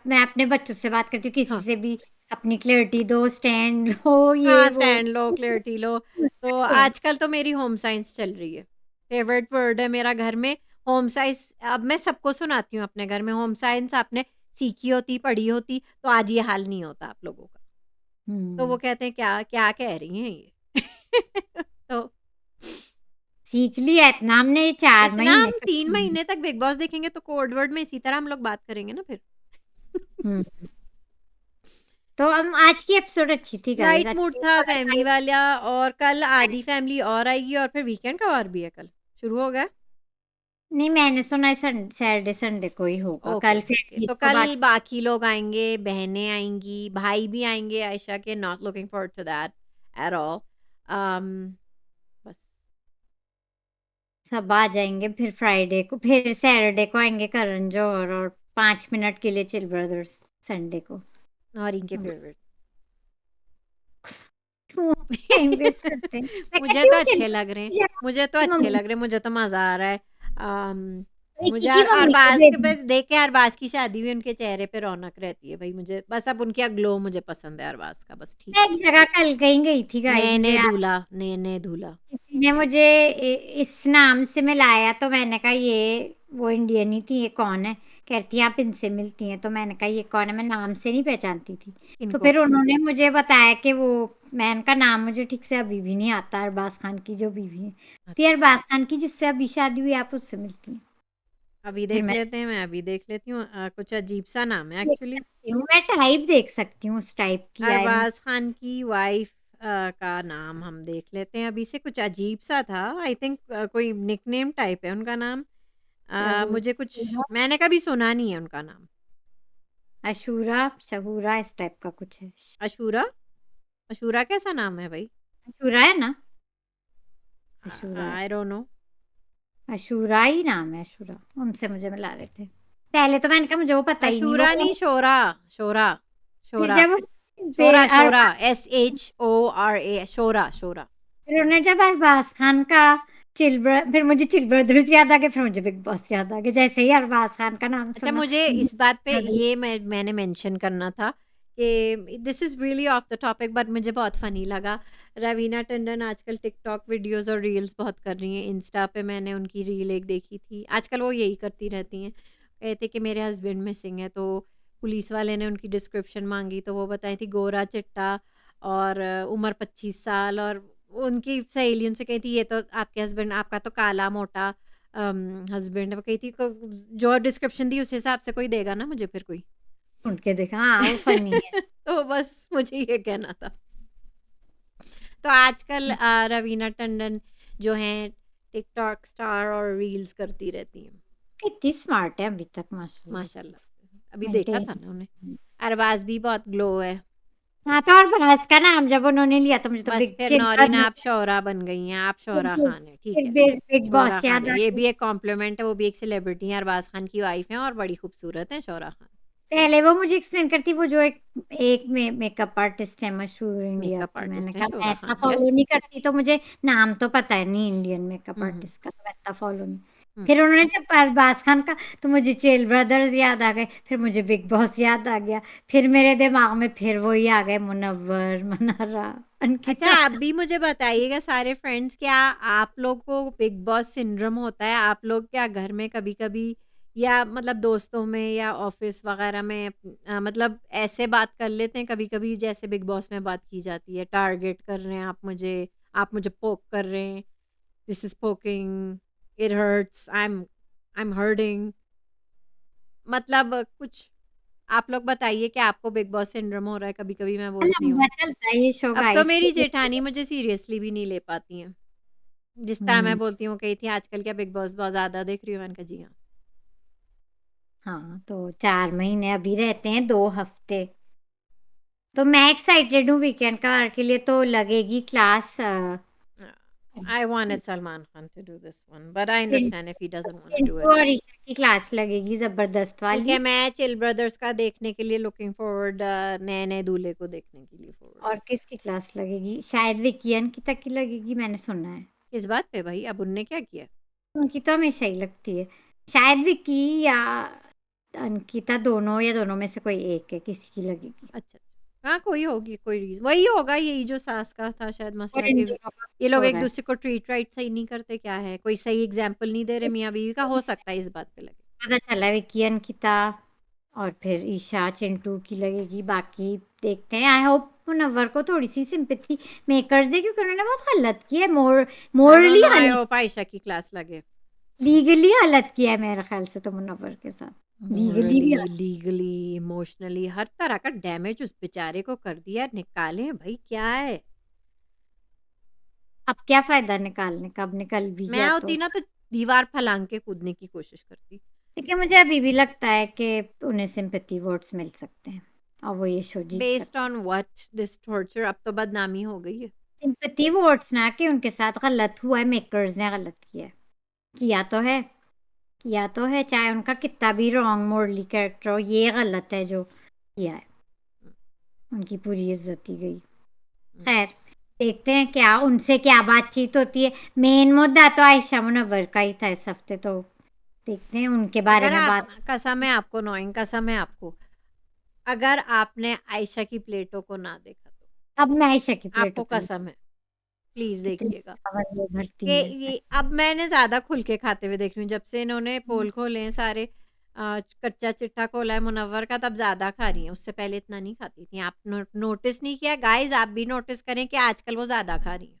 मैं अपने बच्चों से बात करती हूँ, किसी हाँ, से भी अपनी क्लैरिटी दो, स्टैंड लो, ये हाँ, वो स्टैंड लो, क्लैरिटी लो। तो सेम। आजकल तो मेरी होम साइंस चल रही है। फेवरेट वर्ड है मेरा घर में होम साइंस। अब मैं सबको सुनाती हूँ अपने घर में, होम साइंस आपने सीखी होती, पढ़ी होती, तो आज ये हाल नहीं होता आप लोगों का। तो वो हम्म, कहते हैं क्या क्या कह रही हैं ये? तो सीख लिया इतना हमने, 4 इतना महीने हम 3 कठिन। महीने तक बिग बॉस देखेंगे तो कोड वर्ड में इसी तरह हम लोग बात करेंगे ना फिर। हम्म, तो हम आज की एपिसोड अच्छी थी गाइस, लाइट मूड अच्छी था थोड़ा फैमिली लाइट। वाला। और कल आधी फैमिली और आएगी और फिर वीकेंड का वार भी है कल। शुरू हो गया। नहीं, मैंने सुना है सैटरडे संडे को ही होगा, ओके, कल ओके, फिर ओके। तो 20 को कल बाकी। बाकी लोग आएँगे, बहनें आएँगी, भाई भी आएँगे आयशा के, not looking forward to that at all. Um, बस। सब आ जाएंगे, फिर फ्राइडे को, फिर सैटरडे को आएंगे करण जौहर, और 5 मिनट के लिए चिल ब्रदर्स संडे को। और इनके अब फेवरेट। क्यों टाइम वेस्ट करते हैं? मैं मुझे कहती तो हूँ चिल अच्छे लग रहे हैं, मुझे तो की अच्छे मम्मी, लग रहे हैं, मुझे तो मज़ा आ रहा है। अम, विक्की मुझे की मम्मी को अरबाज़ दे के पे दी। देख के अरबाज़ की शादी में उनके चेहरे पे रौनक रहती है भई, मुझे बस अब उनका ग्लो मुझे पसंद है अरबाज़ का, बस ठीक मैं है। एक जगह कल कहीं गई थी गाइस, मुझे नए-नए याद, दूल्हा, नए-नए दूल्हा। किसी ने मुझे इस नाम से मिलाया, तो मैंने कहा ये वो इंडियन ही थी, ये कौन है? कहती है आप इनसे मिलती हैं, तो मैंने कहा ये कौन है, मैं नाम से नहीं पहचानती थी। तो इनको फिर उन्होंने मुझे बताया कि वो, मैन का नाम मुझे ठीक से अभी भी नहीं आता, अरबाज खान की जो बीवी है, तो ये अच्छा, अरबाज खान की जिससे अभी शादी हुई, आप उससे मिलती हैं? अभी फिर देख मैं लेते हैं, मैं अभी देख लेती हूँ। कुछ अजीब-सा नाम है देख एक्चुअली। सकती हूँ, मैं टाइप देख सकती हूँ उस टाइप की, आई एम। अरबाज़ खान की वाइफ़ का नाम हम देख लेते हैं अभी से, कुछ अजीब-सा था। आई थिंक कोई निकनेम टाइप है उनका नाम। मुझे कुछ मैंने कभी सुना नहीं है उनका नाम। अशूरा शहूरा इस टाइप का कुछ है। अशूरा? अशूरा कैसा नाम है भई? अशूरा है ना? अशूरा है। I don't know. अशूरा ही नाम है, अशूरा। उनसे मुझे मिला रहे थे। पहले तो मैंने कहा मुझे वो पता ही नहीं, वो अशूरा नहीं, शोरा, शोरा, फिर शोरा, जब शोरा, और शोरा, SHORA, शोरा, शोरा। फिर उन्हें जब अरबाज खान का फिर मुझे चिल ब्रदर्स याद आ गए, फिर मुझे बिग बॉस याद आ गया, जैसे ही अरबाज खान का नाम अच्छा, सुना। मुझे इस बात पे ये मैंने मेंशन करना था कि this is really of the topic but मुझे बहुत फ़नी लगा। रवीना टंडन आजकल टिकटॉक वीडियोज़ और रील्स बहुत कर रही हैं। इंस्टा पे मैंने उनकी रील एक देखी थी। आजकल वो यही करती रहती हैं। कहते कि मेरे हस्बैंड मिसिंग है, तो पुलिस वाले ने उनकी डिस्क्रिप्शन माँगी, तो वो बताई थी गोरा, चिट्टा और उम्र 25 साल, और उनकी सहेली उनसे कही थी ये तो आपके हस्बैंड, आपका तो काला मोटा हस्बैंड है। वो कही थी को जो डिस्क्रिप्शन दी उस हिसाब से कोई देगा ना मुझे फिर कोई। ढूंढ के देखा, हाँ वो फनी है। तो बस मुझे ये कहना था। तो आजकल रवीना टंडन जो हैं टिकटॉक स्टार और रील्स करती रहती हैं, कितनी स्मार्ट है अभी तक, माशाल्लाह से। माशाल्लाह से। अभी देखा मेंटेन। था ना उन्हें। अरबाज भी बहुत ग्लो है। हाँ, तो अरबाज का नाम जब उन्होंने लिया तो मुझे तो बस बिग फिर चिल नौरीन ब्रदर्स, आप शोहरा बन गई हैं, आप शोहरा खान है, ठीक फिर है। बिग शोहरा बॉस खान याद है, आ ये गई। भी एक कॉम्प्लीमेंट है, वो भी एक सेलिब्रिटी हैं, अरबाज खान की वाइफ हैं और बड़ी खूबसूरत हैं शोहरा खान। पहले वो मुझे एक्सप्लेन करती, वो जो एक एक मेकअप आर्टिस्ट है मशहूर इंडिया मेकअप की, मैंने आर्टिस्ट हैं कहा मैं शोहरा इतना खान, फॉलो यस। नहीं करती, तो मुझे नाम तो पता है नहीं इंडियन मेकअप हुँ, हुँ, आर्टिस्ट का, तो मैं इतना फॉलो नहीं। हुँ। फिर उन्होंने जब अरबाज खान का, तो मुझे चेल ब्रदर्स याद आ गए, फिर मुझे बिग बॉस याद आ गया, फिर मेरे दिमाग में फिर वही आ गए, मुनव्वर, मनारा, अच्छा, अंकिता। आप भी मुझे बताइएगा सारे फ्रेंड्स, क्या आप लोग को बिग बॉस सिंड्रोम होता है? आप लोग क्या घर में कभी-कभी या मतलब दोस्तों में या ऑफ़िस वग़ैरह में मतलब ऐसे बात कर लेते हैं कभी-कभी जैसे बिग बॉस में बात की जाती है, टारगेट कर रहे हैं आप मुझे पोक कर रहे हैं, this is poking, it hurts, I am hurting, मतलब कुछ आप लोग बताइए कि आपको बिग बॉस सिंड्रोम हो रहा है? कभी-कभी मैं बोलती लंबा हूँ। चलता है ये शो अब तो गाइस। मेरी जेठानी मुझे सीरियसली भी नहीं ले पाती हैं। जिस तरह मैं हम्म। बोलती हूँ, कही थी आजकल क्या बिग बॉस बहुत ज़्यादा देख रही हो? मैंने कहा जी हाँ। हाँ, तो 4 महीने अभी रहते हैं, 2 हफ्ते। तो मैं एक्साइटेड हूँ वीकेंड का के लिए, तो लगेगी class. I wanted Salman Khan to do this one but I understand if he doesn't want to do Chintu it. और ईशा की क्लास लगेगी जबरदस्त ठीक है, वाली। मैं चिल ब्रदर्स का देखने के लिए लुकिंग फॉरवर्ड, नए-नए दूल्हे को देखने के लिए फॉरवर्ड और हूँ। किसकी क्लास लगेगी? शायद विकी अंकिता की लगेगी, मैंने सुना है। किस बात पे भई? अब उनने क्या किया? उनकी तो हमेशा ही लगती है। शायद विकी या अंकिता, दोनों या दोनों में से कोई एक है, किसी की लगेगी। अच्छा, अच्छा। हाँ, कोई होगी, कोई रीज़ वही होगा, यही जो सास का था शायद और मसला इन कि दोनों का ये हो लोग रहा है। एक-दूसरे को ट्रीट राइट सही नहीं करते, क्या है? कोई सही एग्ज़ाम्पल नहीं दे रहे मियाँ-बीवी का, हो सकता है इस बात पे लगे। पता चला विकी अंकिता, और फिर ईशा चिंटू की लगेगी, बाकी देखते हैं। आई होप मुनव्वर को थोड़ी सी सिंपैथी मेकर्स दे, क्योंकि उन्होंने बहुत गलत किया है, आई डोंट मोरली नो, आई गलत, होप आयशा की क्लास लगे। लीगली गलत किया है मेरे ख्याल से तो मुनव्वर के साथ, लीगली मोरली, भी। लीगली, इमोशनली हर तरह का डैमेज उस बेचारे को कर दिया, निकालें भई क्या है? अब क्या फायदा निकालने का, अब निकल भी मैं गया तो। होती ना तो दीवार फलांग के कूदने की कोशिश करती। लेकिन मुझे अभी भी लगता है कि उन्हें सिंपैथी वोट्स मिल सकते हैं और वो ये शो जीत बेस्ड सकते हैं। On what this torture? अब तो बदनामी हो गई है। सिंपैथी वोट्स ना कि उनके साथ गलत हुआ है, मेकर्स ने गलत किया है। किया तो है, किया तो है, चाहे उनका कितना भी रॉन्ग मोरली कैरेक्टर हो, ये गलत है जो किया है। उनकी पूरी इज्जत ही गई। खैर, देखते हैं क्या उनसे क्या बातचीत होती है। मेन मुद्दा तो आयशा मुनव्वर का ही था इस हफ्ते, तो देखते हैं उनके बारे अगर में आप बात। कसम है आपको नोइंग, कसम है आपको, अगर आपने आयशा की प्लेटों को ना देखा तो अब मैं आयशा की प्लेटों आपको पे कसम है, प्लीज़ इतनी देखिएगा। खबर वो भरती कि हैं। ये अब मैंने ज़्यादा खुल के खाते हुए देख रही हूँ, जब से इन्होंने पोल खोले हैं सारे, कच्चा चिट्ठा खोला है मुनव्वर का, तब ज़्यादा खा रही हैं, उससे पहले इतना नहीं खाती थी। आप नोटिस नहीं किया गाइज़? आप भी नोटिस करें कि आजकल वो ज़्यादा खा रही हैं।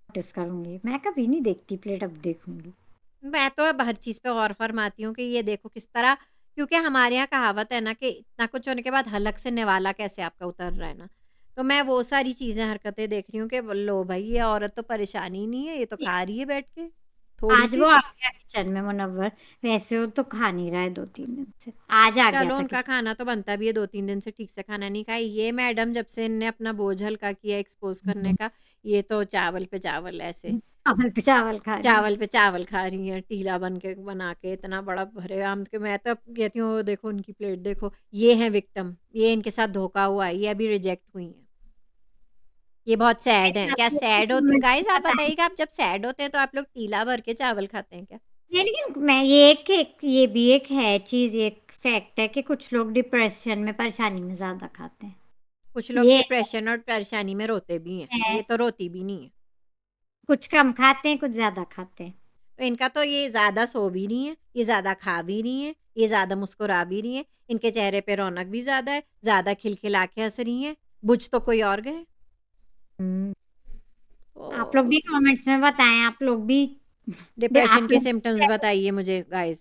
नोटिस करूंगी, मैं कभी नहीं देखती प्लेट, अब देखूंगी। मैं तो अब हर चीज़ पे गौर फरमाती हूँ कि ये देखो किस तरह, क्योंकि हमारे यहाँ कहावत है ना कि इतना कुछ होने के बाद हलक से निवाला कैसे आपका उतर रहा है ना, तो मैं वो सारी चीज़ें हरकतें देख रही हूँ कि लो भाई ये औरत तो परेशानी ही नहीं है, ये तो खा रही है बैठ के थोड़ी आज वो सी। आ गया किचन में मुनव्वर, वैसे वो तो खा नहीं रहा है 2-3 दिन से, आज आ गया चलो था उनका किचन। खाना तो बनता भी है, 2-3 दिन से ठीक से खाना नहीं खाया। ये मैडम जब से इनने अपना बोझ हल्का किया एक्सपोज़ करने का, ये तो चावल पे चावल ऐसे, चावल पे चावल खा रही है। चावल पे चावल खा रही हैं, टीला बना के इतना बड़ा भरे आम के। मैं तो अब कहती हूँ देखो उनकी प्लेट देखो, ये हैं विक्टिम, ये इनके साथ धोखा हुआ है, ये अभी रिजेक्ट हुई हैं। ये बहुत सैड हैं। क्या सैड होती गाइज़ आप बताइएगा, आप जब सैड होते हैं तो आप लोग टीला भर के चावल खाते हैं क्या? नहीं, लेकिन मैं ये भी एक है चीज, ये एक फैक्ट है कि कुछ लोग डिप्रेशन में, परेशानी में ज्यादा खाते हैं। कुछ लोग ये डिप्रेशन और परेशानी में रोते भी हैं, है, ये तो रोती भी नहीं है। कुछ कम खाते हैं, कुछ ज्यादा खाते हैं। तो इनका तो ये ज़्यादा सो भी नहीं है, ये ज़्यादा खा भी नहीं है, ये ज़्यादा मुस्कुरा भी नहीं है, इनके चेहरे पे रौनक भी ज़्यादा है, ज़्यादा खिलखिला के हँस रही हैं, बुझ तो कोई और गए। हम्म, आप लोग ओह! भी कमेंट्स में बताएं, आप लोग भी डिप्रेशन आप के लोग सिम्पटम्स बताइए मुझे गाइज़।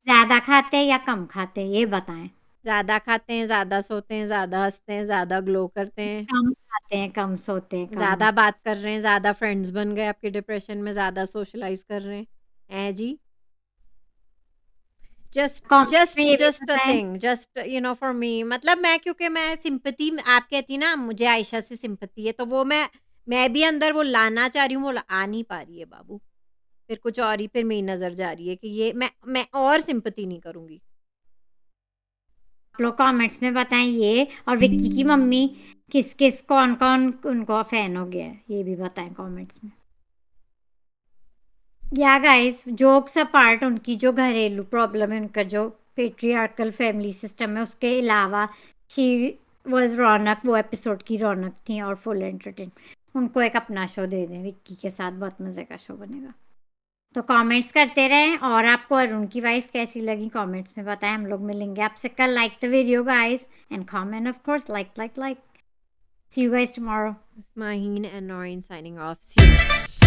ज्यादा खाते हैं या कम खाते हैं, ये बताएं। ज़्यादा खाते हैं, ज़्यादा सोते हैं, ज़्यादा हँसते हैं, ज़्यादा ग्लो करते हैं, कम खाते हैं, कम सोते हैं, कम। ज़्यादा बात कर रहे हैं, ज़्यादा फ्रेंड्स बन गए आपके डिप्रेशन में, ज़्यादा सोशलाइज़ कर रहे हैं। हैं जी? जस्ट कमेंट्स में जस्ट ये भी जस्ट अ बताएं। थिंग, जस्ट फॉर मी, मतलब मैं, क्योंकि मैं सिंपैथी, आप कहती ना मुझे आयशा से सिंपैथी है, तो वो मैं भी अंदर वो लाना चाह रही हूँ, वो आ नहीं पा रही है बाबू। फिर कुछ और ही, फिर मेरी नज़र जा रही है कि ये मैं और सिंपैथी नहीं करूँगी। आप लोग कमेंट्स में बताएं ये, और विक्की की मम्मी किस किस कौन कौन उनको फैन हो गया है, ये भी बताएं कमेंट्स में। या गाइस, जोक्स अपार्ट, उनकी जो घरेलू प्रॉब्लम है, उनका जो पेट्रियार्कल फैमिली सिस्टम है, उसके अलावा शी वाज रौनक, वो एपिसोड की रौनक थी और फुल एंटरटेन। उनको एक अपना शो दे दें विक्की के साथ, बहुत मज़े का शो बनेगा। तो कमेंट्स करते रहें, और आपको अरुण की वाइफ कैसी लगी कमेंट्स में बताएं। हम लोग मिलेंगे आपसे कल। Like the video guys and comment of course, like. See you guys tomorrow. Smaheen and Noreen signing off. See you.